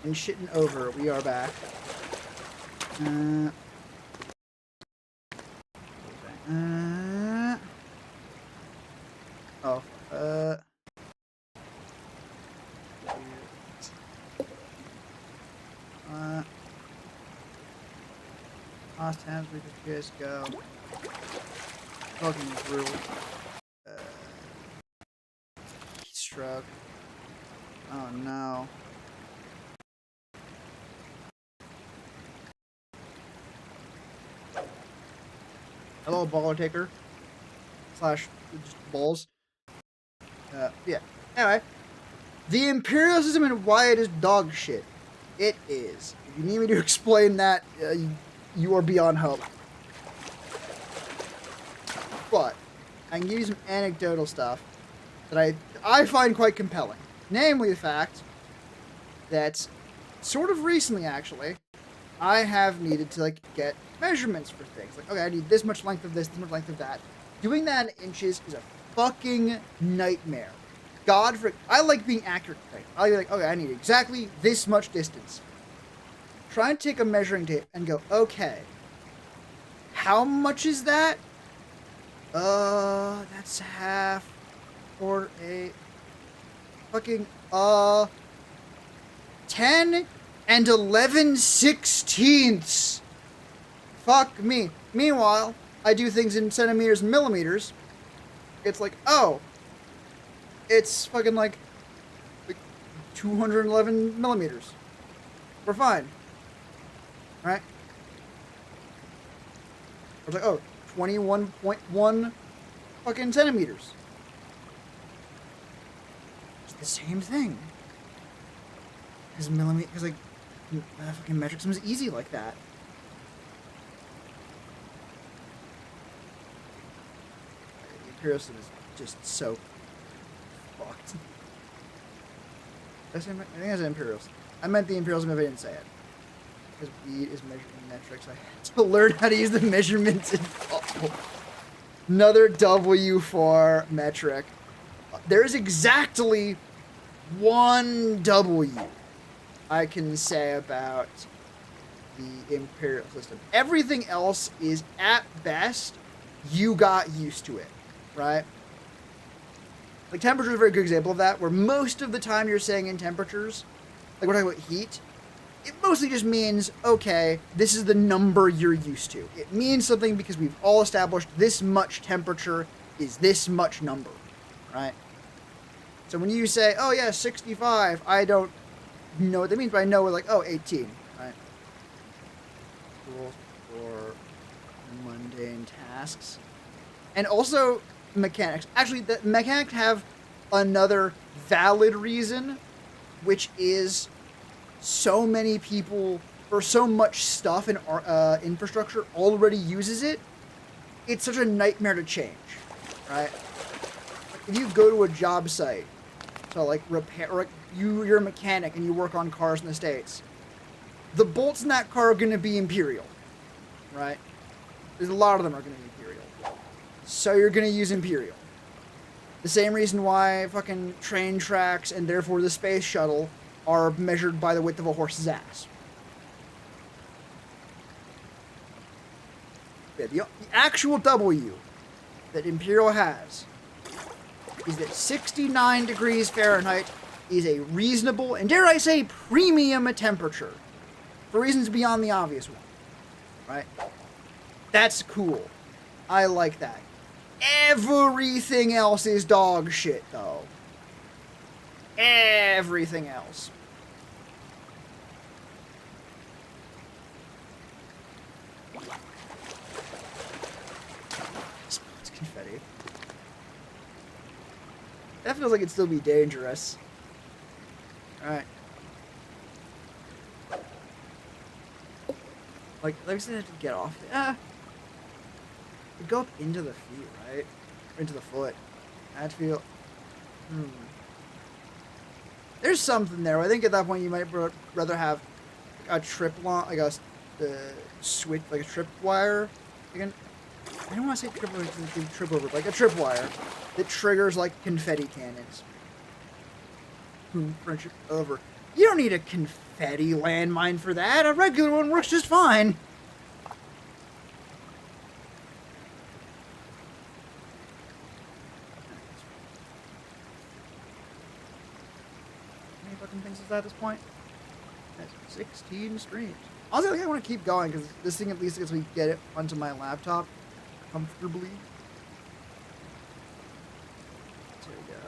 And shitting over, we are back. Oh, last times we could just go. Fucking through. Stroke. Oh no. Hello, baller taker. Slash just balls. Yeah. Anyway, the imperial system and why it is dog shit. It is. If you need me to explain that, you are beyond hope. But I can give you some anecdotal stuff that I find quite compelling. Namely, the fact that sort of recently, actually, I have needed to like get measurements for things. Like, okay, I need this much length of this much length of that. Doing that in inches is a fucking nightmare. I like being accurate with things. I like, be like, okay, I need exactly this much distance. Try and take a measuring tape and go, okay, how much is that? That's half or a fucking 10 and 11/16. Fuck me. Meanwhile, I do things in centimeters and millimeters. It's like, oh, it's fucking like 211 millimeters. We're fine. Right? It's like, oh, 21.1 fucking centimeters. It's the same thing. Because like, fucking metric system is easy like that. The imperial system is just so fucked. I think that's an imperial system. I meant the imperial system if I didn't say it. Because B is measuring metrics. I had to learn how to use the measurements in Another W for metric. There is exactly one W I can say about the imperial system. Everything else is, at best, you got used to it, right? Like, temperature is a very good example of that, where most of the time you're saying in temperatures, like we're talking about heat, it mostly just means, okay, this is the number you're used to. It means something because we've all established this much temperature is this much number, right? So when you say, oh yeah, 65, I don't know what that means, but I know we're like, oh, 18, right? Rules for mundane tasks. And also mechanics. Actually, the mechanics have another valid reason, which is so many people or so much stuff in our infrastructure already uses it. It's such a nightmare to change, right? If you go to a job site to like repair, or you're a mechanic and you work on cars in the States, the bolts in that car are going to be Imperial, right? There's a lot of them are going to be Imperial. So you're going to use Imperial. The same reason why fucking train tracks and therefore the space shuttle are measured by the width of a horse's ass. the actual W that Imperial has is that 69 degrees Fahrenheit is a reasonable, and dare I say, premium temperature. For reasons beyond the obvious one. Right? That's cool. I like that. Everything else is dog shit, though. Everything else. It's confetti. That feels like it'd still be dangerous. Alright. Like, I just have to get off. It'd go up into the feet, right? Or into the foot. I'd feel. There's something there. I think at that point you might rather have a trip line, like a switch, like a trip wire. Again, I don't want to say trip over, but like a trip wire that triggers like confetti cannons. Friendship over. You don't need a confetti landmine for that. A regular one works just fine. How many fucking things is that at this point? That's 16 streams. Also, I think I want to keep going because this thing at least lets me get it onto my laptop comfortably. There we go.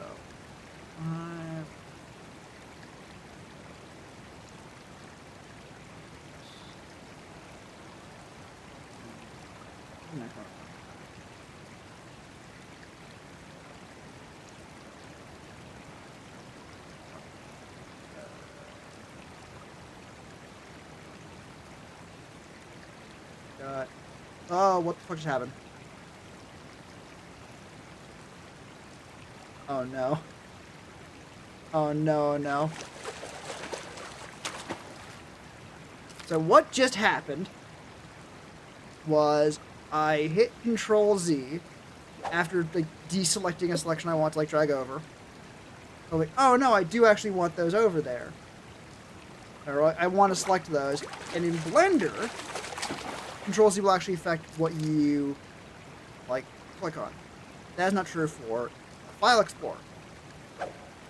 Oh, what the fuck just happened? Oh no. Oh no, no. So what just happened was I hit Control Z after like deselecting a selection I want to like drag over. I'm like, oh no, I do actually want those over there. Or I want to select those. And in Blender, Control Z will actually affect what you like click on. That's not true for File Explorer.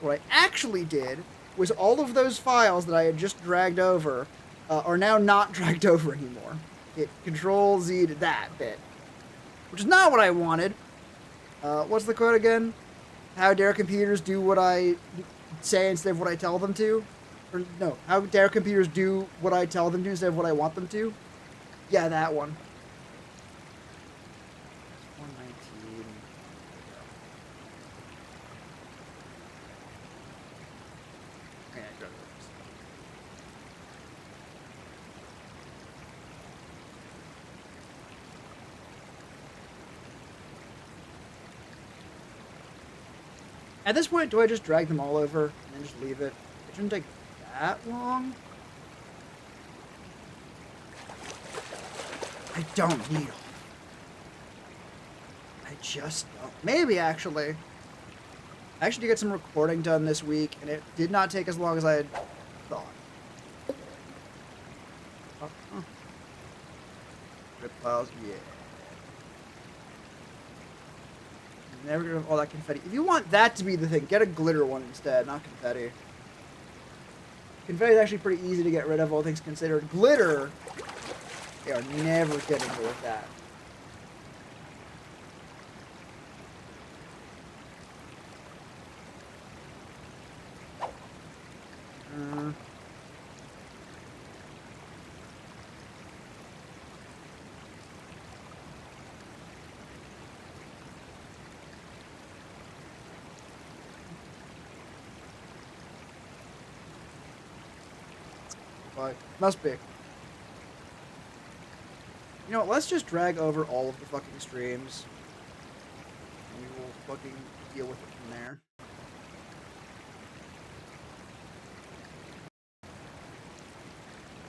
What I actually did was all of those files that I had just dragged over are now not dragged over anymore. It Control Z'd that bit, which is not what I wanted. What's the quote again? How dare computers do what I say instead of what I tell them to? Or no, how dare computers do what I tell them to instead of what I want them to? Yeah, that one. 119. Okay, I got it. At this point, do I just drag them all over and then just leave it? It shouldn't take that long. I don't need them. I just don't. Maybe, actually. I actually did get some recording done this week, and it did not take as long as I had thought. Rip files, yeah. Never get rid of all that confetti. If you want that to be the thing, get a glitter one instead, not confetti. Confetti is actually pretty easy to get rid of, all things considered. Glitter, they are never getting rid of that. But must be. You know what, let's just drag over all of the fucking streams. And we will fucking deal with it from there.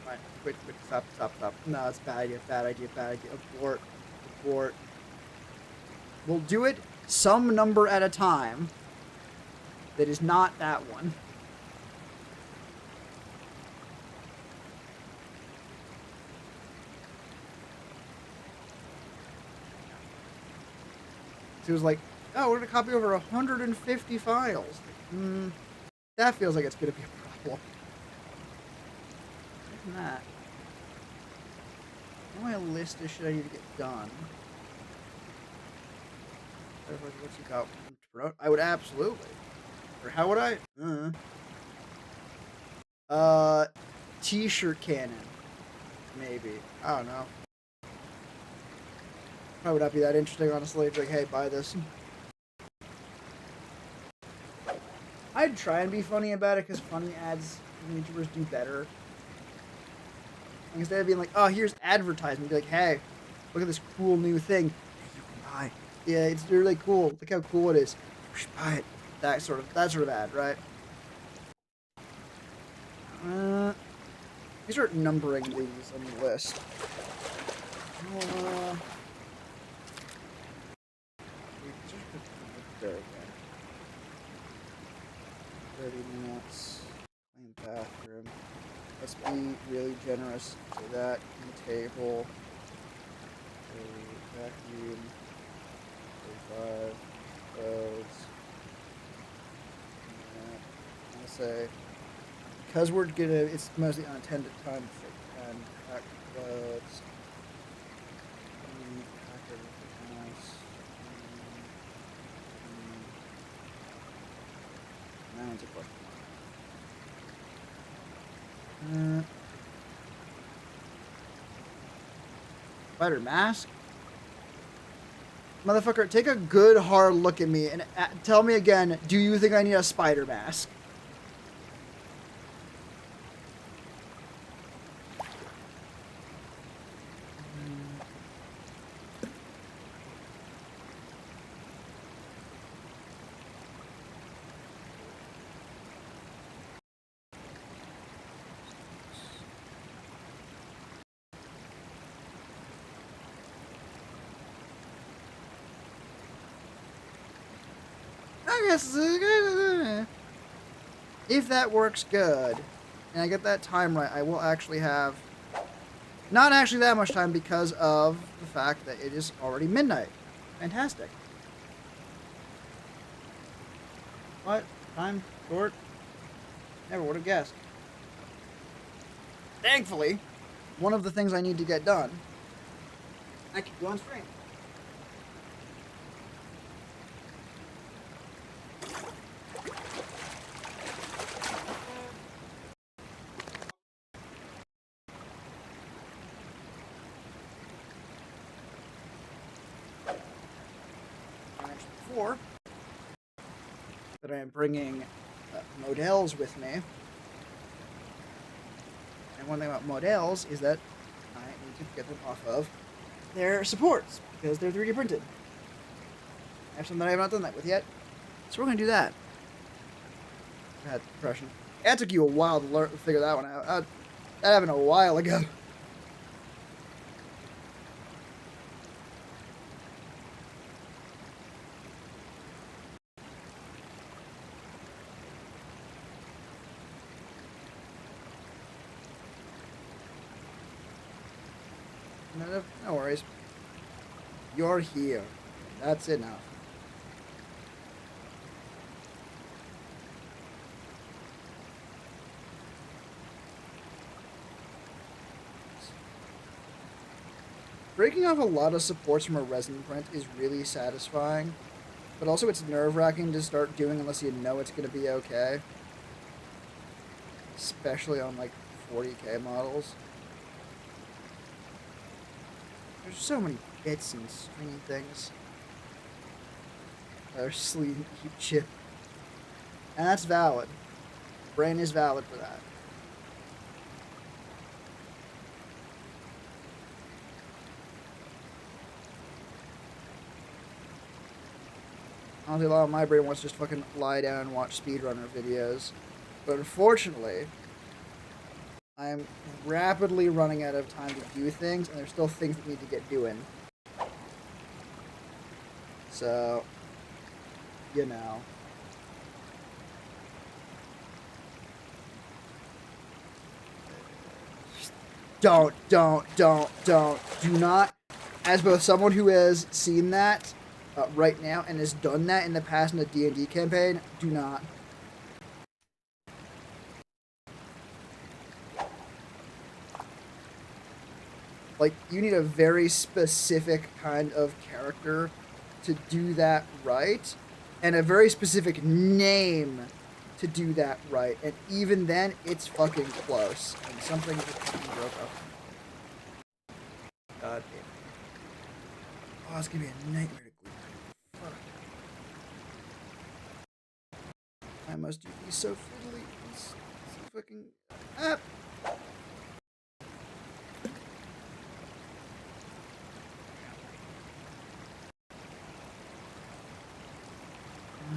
Alright, quit, stop. No, it's a bad idea. Abort. We'll do it some number at a time that is not that one. He was like, oh, we're going to copy over 150 files. Like, that feels like it's going to be a problem. Other than that, only a list of shit I need to get done. What's you got to promote? I would absolutely. Or how would I? T-shirt cannon. Maybe. I don't know. Probably would not be that interesting, honestly. It's like, hey, buy this. I'd try and be funny about it, because funny ads YouTubers do better. Instead of being like, oh, here's advertisement, be like, hey, look at this cool new thing. Hey, you can buy it. Yeah, it's really cool. Look how cool it is. You should buy it. That sort of ad, right? You start numbering these on the list. There we go. 30 minutes. Clean bathroom. Let's be really generous to that. Table. Vacuum. 35. Clothes. I'm gonna say, because we're gonna, it's mostly unattended time, so 10. Pack clothes. Pack everything else. Now it's a question. Spider mask? Motherfucker, take a good hard look at me and tell me again, do you think I need a spider mask? I guess if that works good, and I get that time right, I will actually have not actually that much time because of the fact that it is already midnight. Fantastic. What? Time short? Never would have guessed. Thankfully, one of the things I need to get done, I can go on stream. Before that I am bringing models with me, and one thing about models is that I need to get them off of their supports because they're 3D printed. I have some that I have not done that with yet, so we're gonna do that. That impression. That took you a while to figure that one out. That happened a while ago. No worries. You're here. That's enough. Breaking off a lot of supports from a resin print is really satisfying, but also it's nerve-wracking to start doing unless you know it's going to be okay. Especially on like 40K models. There's so many bits and stringy things that are sleeve heat chip. And that's valid. Brain is valid for that. Honestly, a lot of my brain wants to just fucking lie down and watch speedrunner videos. But unfortunately, I'm rapidly running out of time to do things, and there's still things that need to get doing. So, you know. Don't. Do not, as both someone who has seen that, right now and has done that in the past in a D&D campaign, do not. Like, you need a very specific kind of character to do that right, and a very specific name to do that right. And even then, it's fucking close. And something just fucking broke up. God damn it. Oh, it's gonna be a nightmare to glue. Fuck. I must do these so fiddly. So fucking. Ah!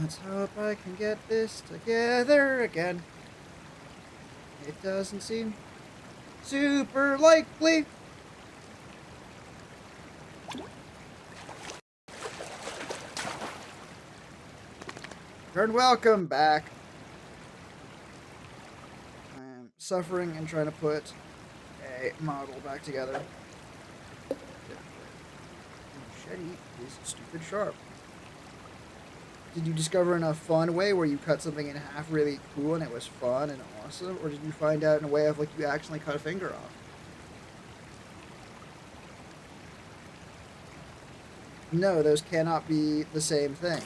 Let's hope I can get this together again. It doesn't seem super likely. And welcome back. I am suffering and trying to put a model back together. Machete is stupid sharp. Did you discover in a fun way where you cut something in half really cool and it was fun and awesome? Or did you find out in a way of like you accidentally cut a finger off? No, those cannot be the same thing.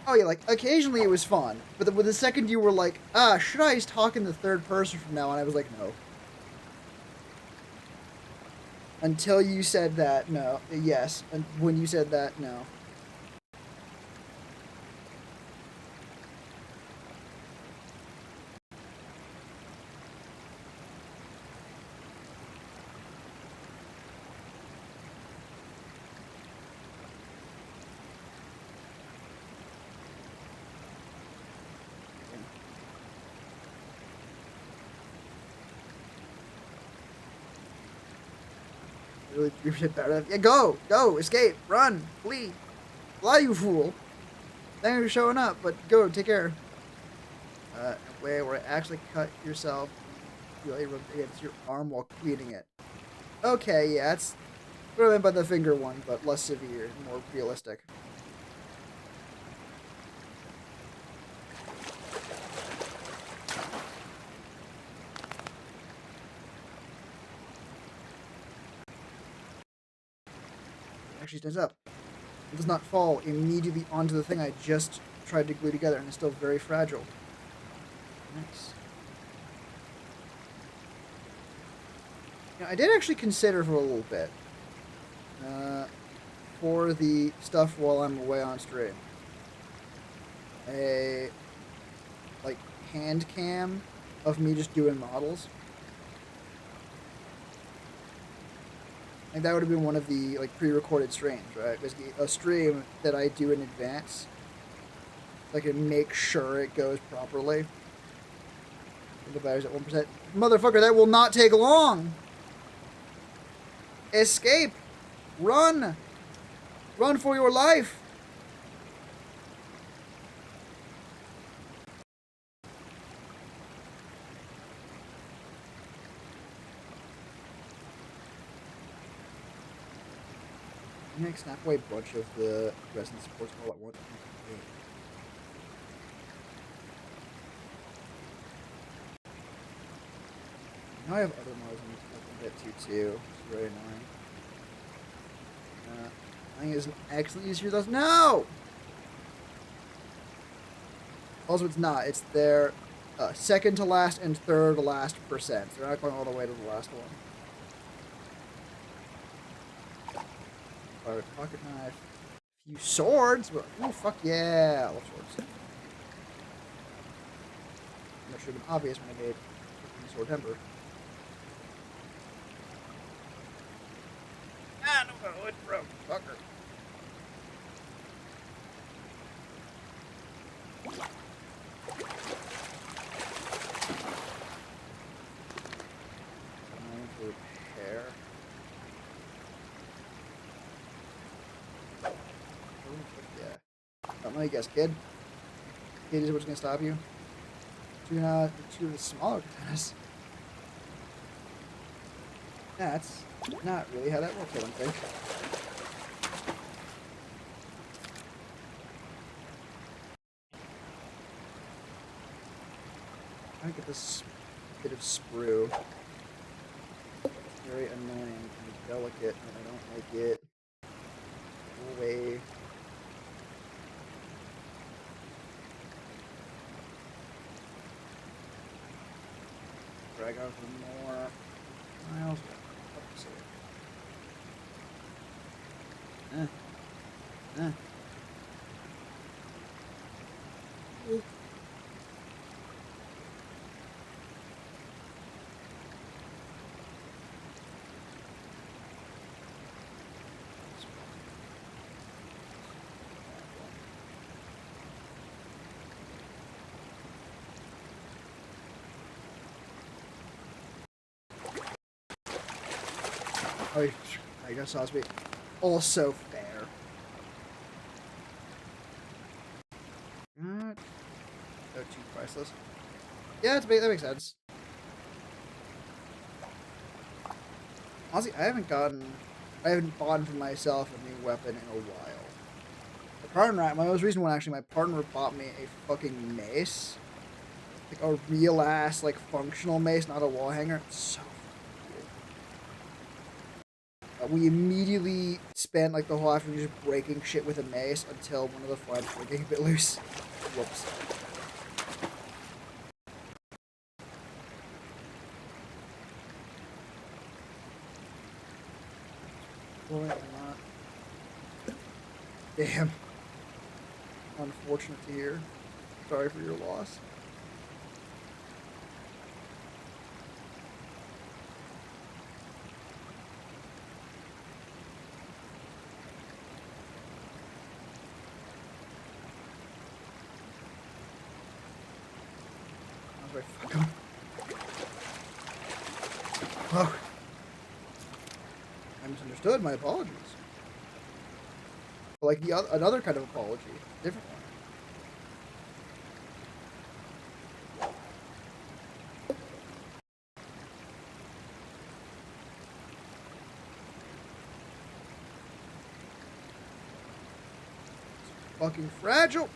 Oh yeah, like occasionally it was fun, but the second you were like, should I talk in the third person from now on? I was like, no. Until you said that, no. Yes. And when you said that, no. Really better. Yeah, go! Go! Escape! Run! Flee! Fly, you fool! Thank you for showing up, but go, take care. A way where I actually cut yourself, really rubbed against your arm while cleaning it. Okay, yeah, that's what I meant by the finger one, but less severe, more realistic. It actually stands up. It does not fall immediately onto the thing I just tried to glue together, and it's still very fragile. Nice. Now, I did actually consider for a little bit, for the stuff while I'm away on stream, a, like, hand cam of me just doing models. Like, that would have been one of the, like, pre-recorded streams, right? Basically, a stream that I do in advance. So I can make sure it goes properly. The battery's at 1%. Motherfucker, that will not take long! Escape! Run! Run for your life! I'm gonna snap away a bunch of the resin supports all at once. Now I have other models I need to get to too. It's very annoying. I think it's an excellent use of those. No! Also, it's not. It's their second to last and third to last percent. They're not going all the way to the last one. Fire pocket knife. A few swords. Oh, fuck yeah. I love swords. That should have been obvious when I made sword temper. Ah, no, it broke. Fucker. Repair. Oh, yeah. Let me guess, kid. Kid is what's gonna stop you. two of the smaller katanas. That's not really how that works, I don't think. I get this bit of sprue. Very annoying and delicate, and I don't like it. Go away. Drag out for more miles. Ooh. Oh, I guess Osby. Also fair. Not too priceless. Yeah, that makes sense. Honestly, I haven't bought for myself a new weapon in a while. My most recent one actually, my partner bought me a fucking mace. Like a real ass, like functional mace, not a wall hanger. It's so we immediately spent like the whole afternoon just breaking shit with a mace until one of the flights were getting a bit loose. Whoops. Boy, I'm not. Damn. Unfortunate to hear. Sorry for your loss. Fuck him. Oh. I misunderstood. My apologies. Like another kind of apology. Different one. It's fucking fragile.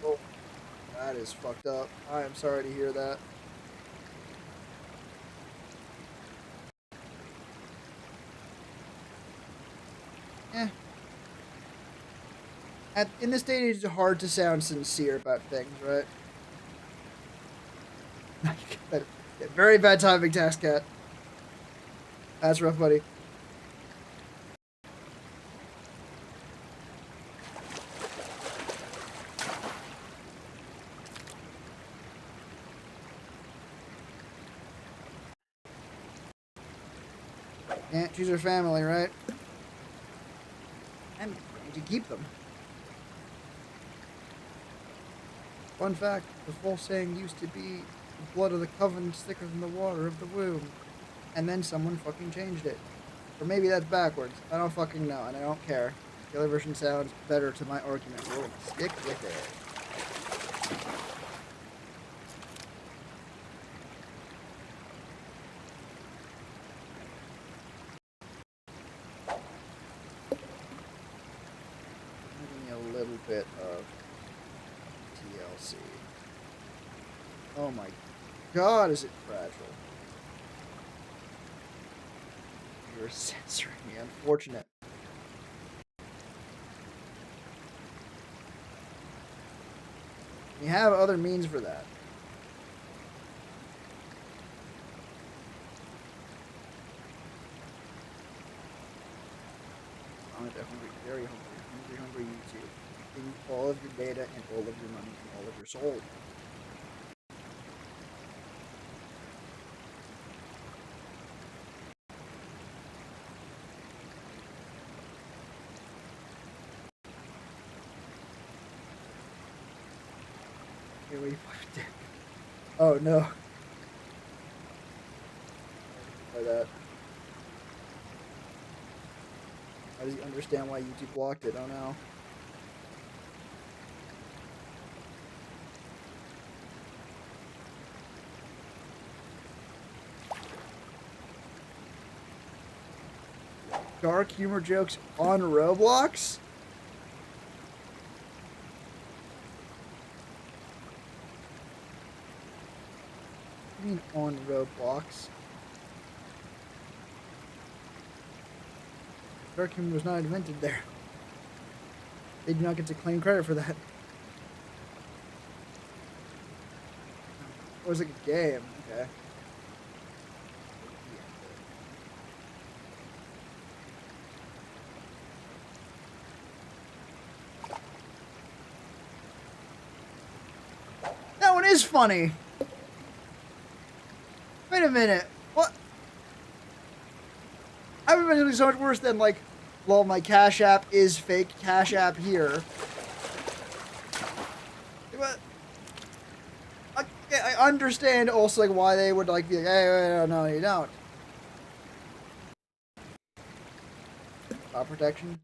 Oh, that is fucked up. I am sorry to hear that. Eh. In this day and age, it's hard to sound sincere about things, right? Very bad timing, Task Cat. That's rough, buddy. Can't choose her family, right? I'm going to keep them. Fun fact, the full saying used to be, the blood of the covenant's thicker than the water of the womb. And then someone fucking changed it. Or maybe that's backwards. I don't fucking know, and I don't care. The other version sounds better to my argument. We'll stick with it. Give me a little bit of TLC. Oh my god, is it fragile? You're censoring me. Unfortunate. You have other means for that. I'm definitely very hungry YouTube. In all of your data and all of your money and all of your soul. Okay, wait, oh no. By that. How does he understand why YouTube blocked it? Oh no. Dark humor jokes on Roblox? What do you mean on Roblox? Dark humor was not invented there. They do not get to claim credit for that. Oh, it was like a game. Okay. That one is funny. Wait a minute. What? I would imagine so much worse than like, well, my Cash App is fake Cash App here. But I understand also like why they would like be like, hey, no, you don't. Bot protection.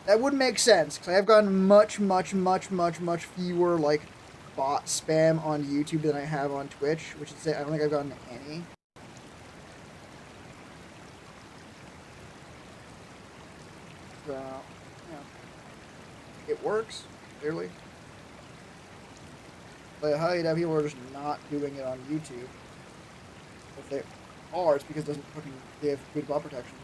That would make sense because I've gotten much fewer like bot spam on YouTube than I have on Twitch, which is I don't think I've gotten any. So, yeah, it works clearly. But how you know people are just not doing it on YouTube? If they are, it's because it doesn't fucking they have good bot protection.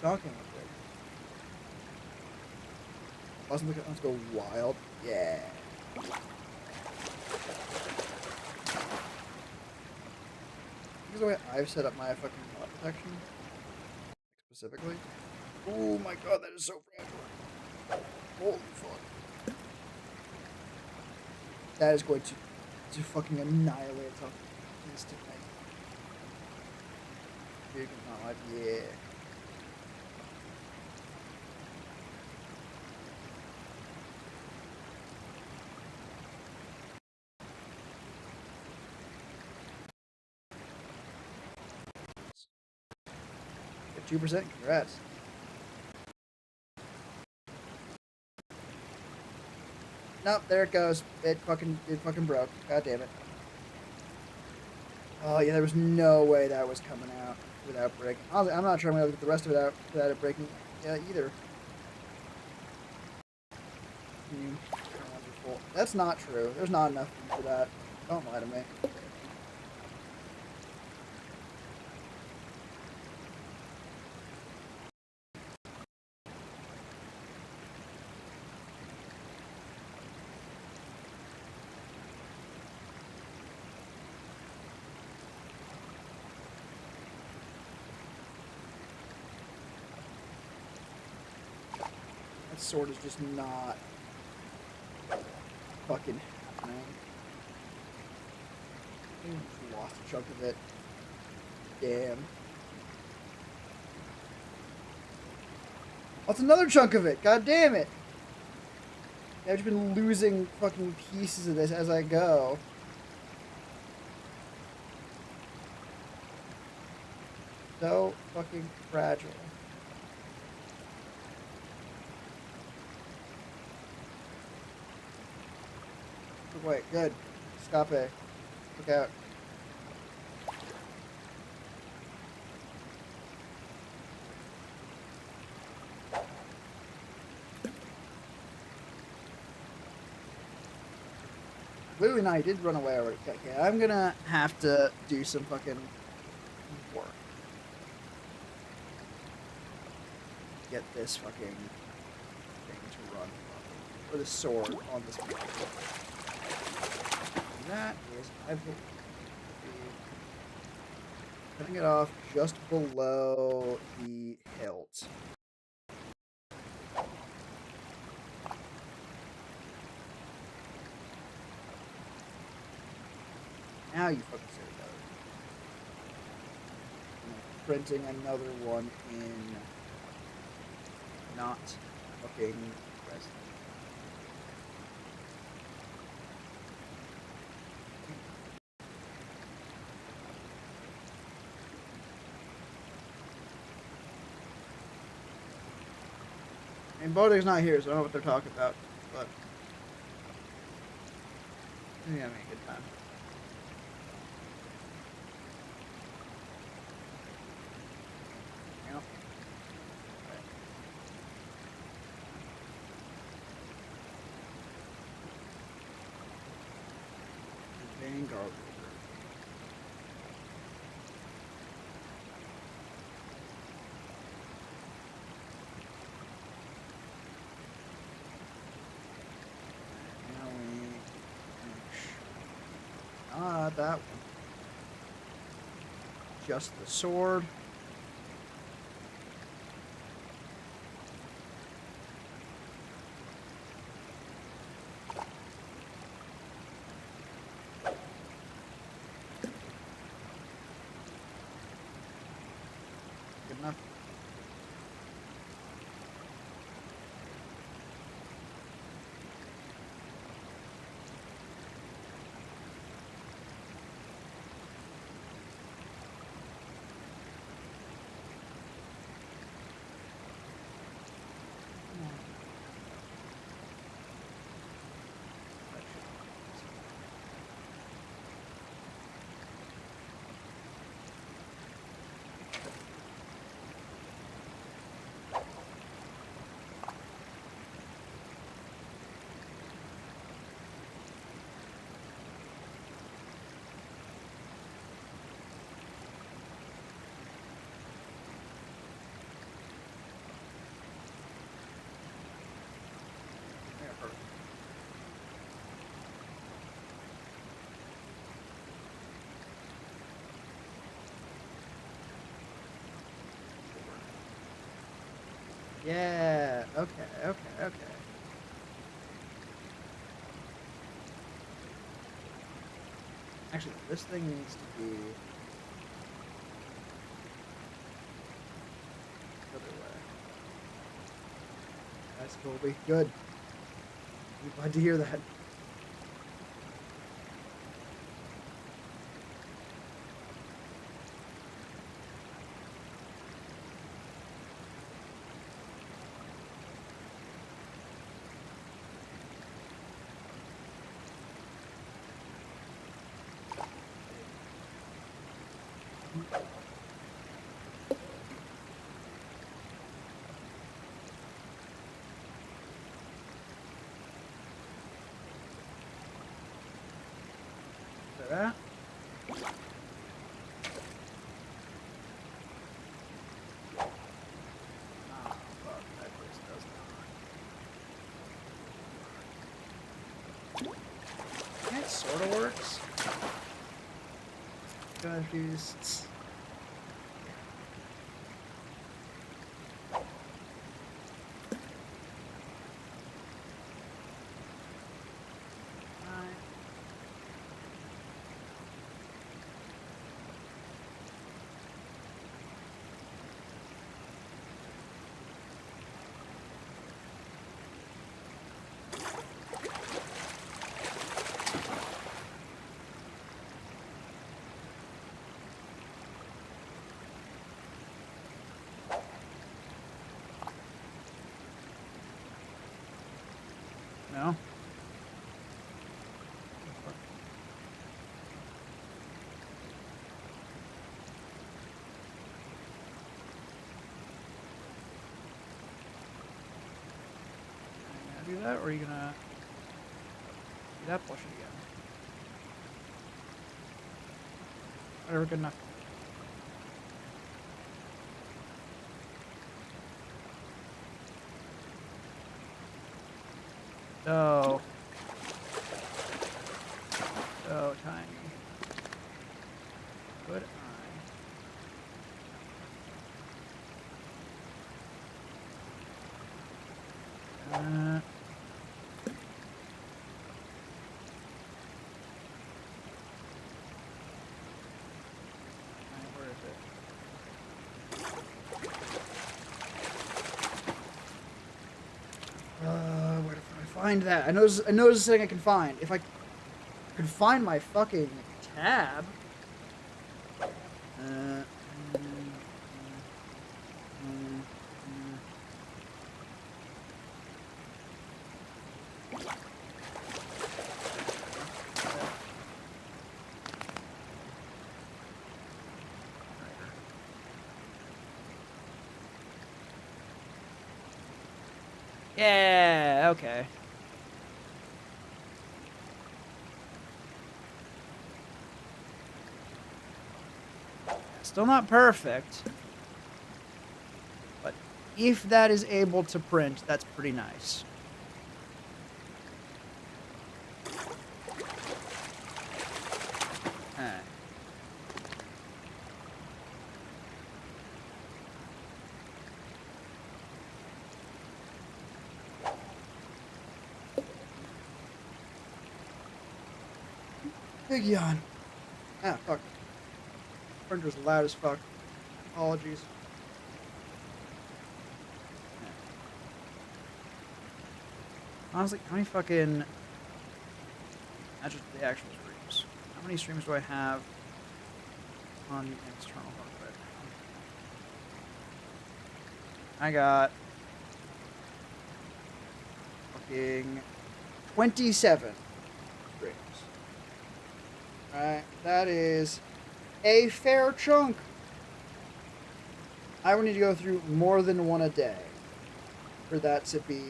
Shocking. Let's go wild. Yeah. Here's the way I've set up my fucking bot protection. Specifically. Oh my god, that is so fragile. Holy fuck. That is going to fucking annihilate something instantly. You can not like, yeah. At 2%, congrats. Nope, there it goes. It fucking broke. God damn it. Oh yeah, there was no way that was coming out without breaking. I'm not sure I'm gonna get the rest of it out without it breaking either. Wonderful. That's not true. There's not enough for that. Don't lie to me. That sword is just not fucking happening. I just lost a chunk of it. Damn. That's another chunk of it. God damn it. I've just been losing fucking pieces of this as I go. So fucking fragile. Wait, good. Stop it. Look out. Literally, no, he did run away already. Okay, I'm gonna have to do some fucking work. Get this fucking thing to run. Or the sword on this one. That is, I believe, cutting it off just below the hilt. Now you fucking say it better. Printing another one in not fucking resin. And Bodeg's not here, so I don't know what they're talking about, but yeah, having a good time. Yep. Containing garbage. Now we finish. Not that one. Just the sword. Good enough. Yeah, perfect. Yeah, okay. Actually, this thing needs to be the other way. That's totally good. I'm glad to hear that. That. Ah, fuck, that just does not. That sort of works. Confused. No? Are you gonna do that, or are you gonna do that portion again? Whatever, good enough. So tiny. Could I? find that? I noticed a thing I can find. If I could find my fucking tab. Yeah, okay. Still not perfect. But if that is able to print, that's pretty nice. Alright. Big yawn. Ah, fuck. Printer's loud as fuck. Apologies. Honestly, how many fucking... Not just the actual streams. How many streams do I have on the external hard drive? I got... fucking... 27 streams. Alright, that is a fair chunk. I would need to go through more than one a day for that to be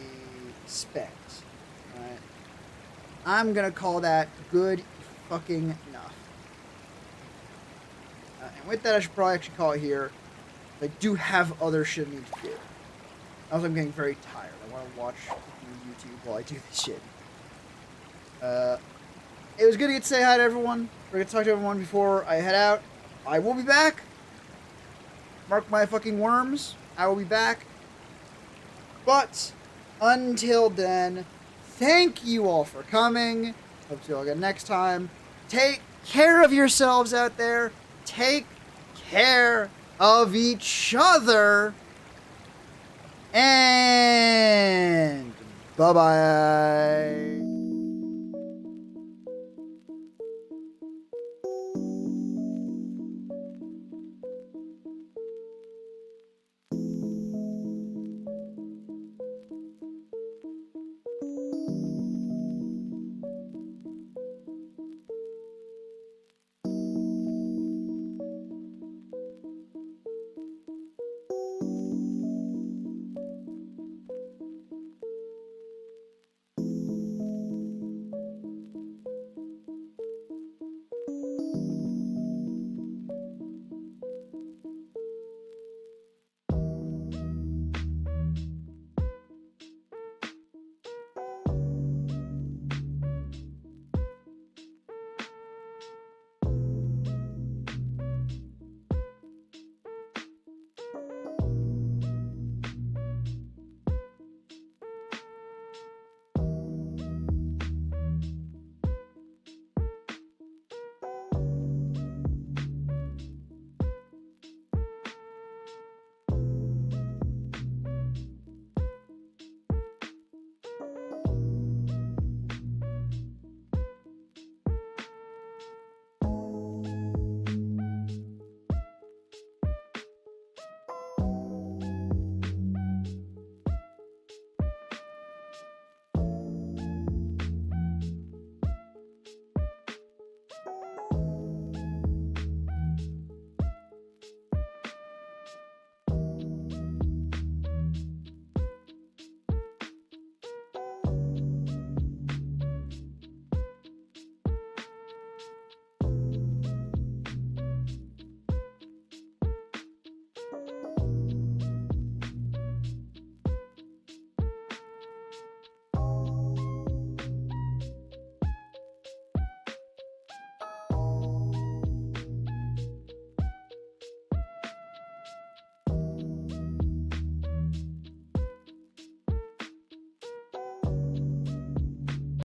spent. Alright. I'm gonna call that good fucking enough. And with that, I should probably actually call it here. I do have other shit I need to do. Also, I'm getting very tired. I want to watch YouTube while I do this shit. It was good to get to say hi to everyone. We're going to talk to everyone before I head out. I will be back. Mark my fucking worms. I will be back. But until then, thank you all for coming. Hope to see you all again next time. Take care of yourselves out there. Take care of each other. And bye-bye.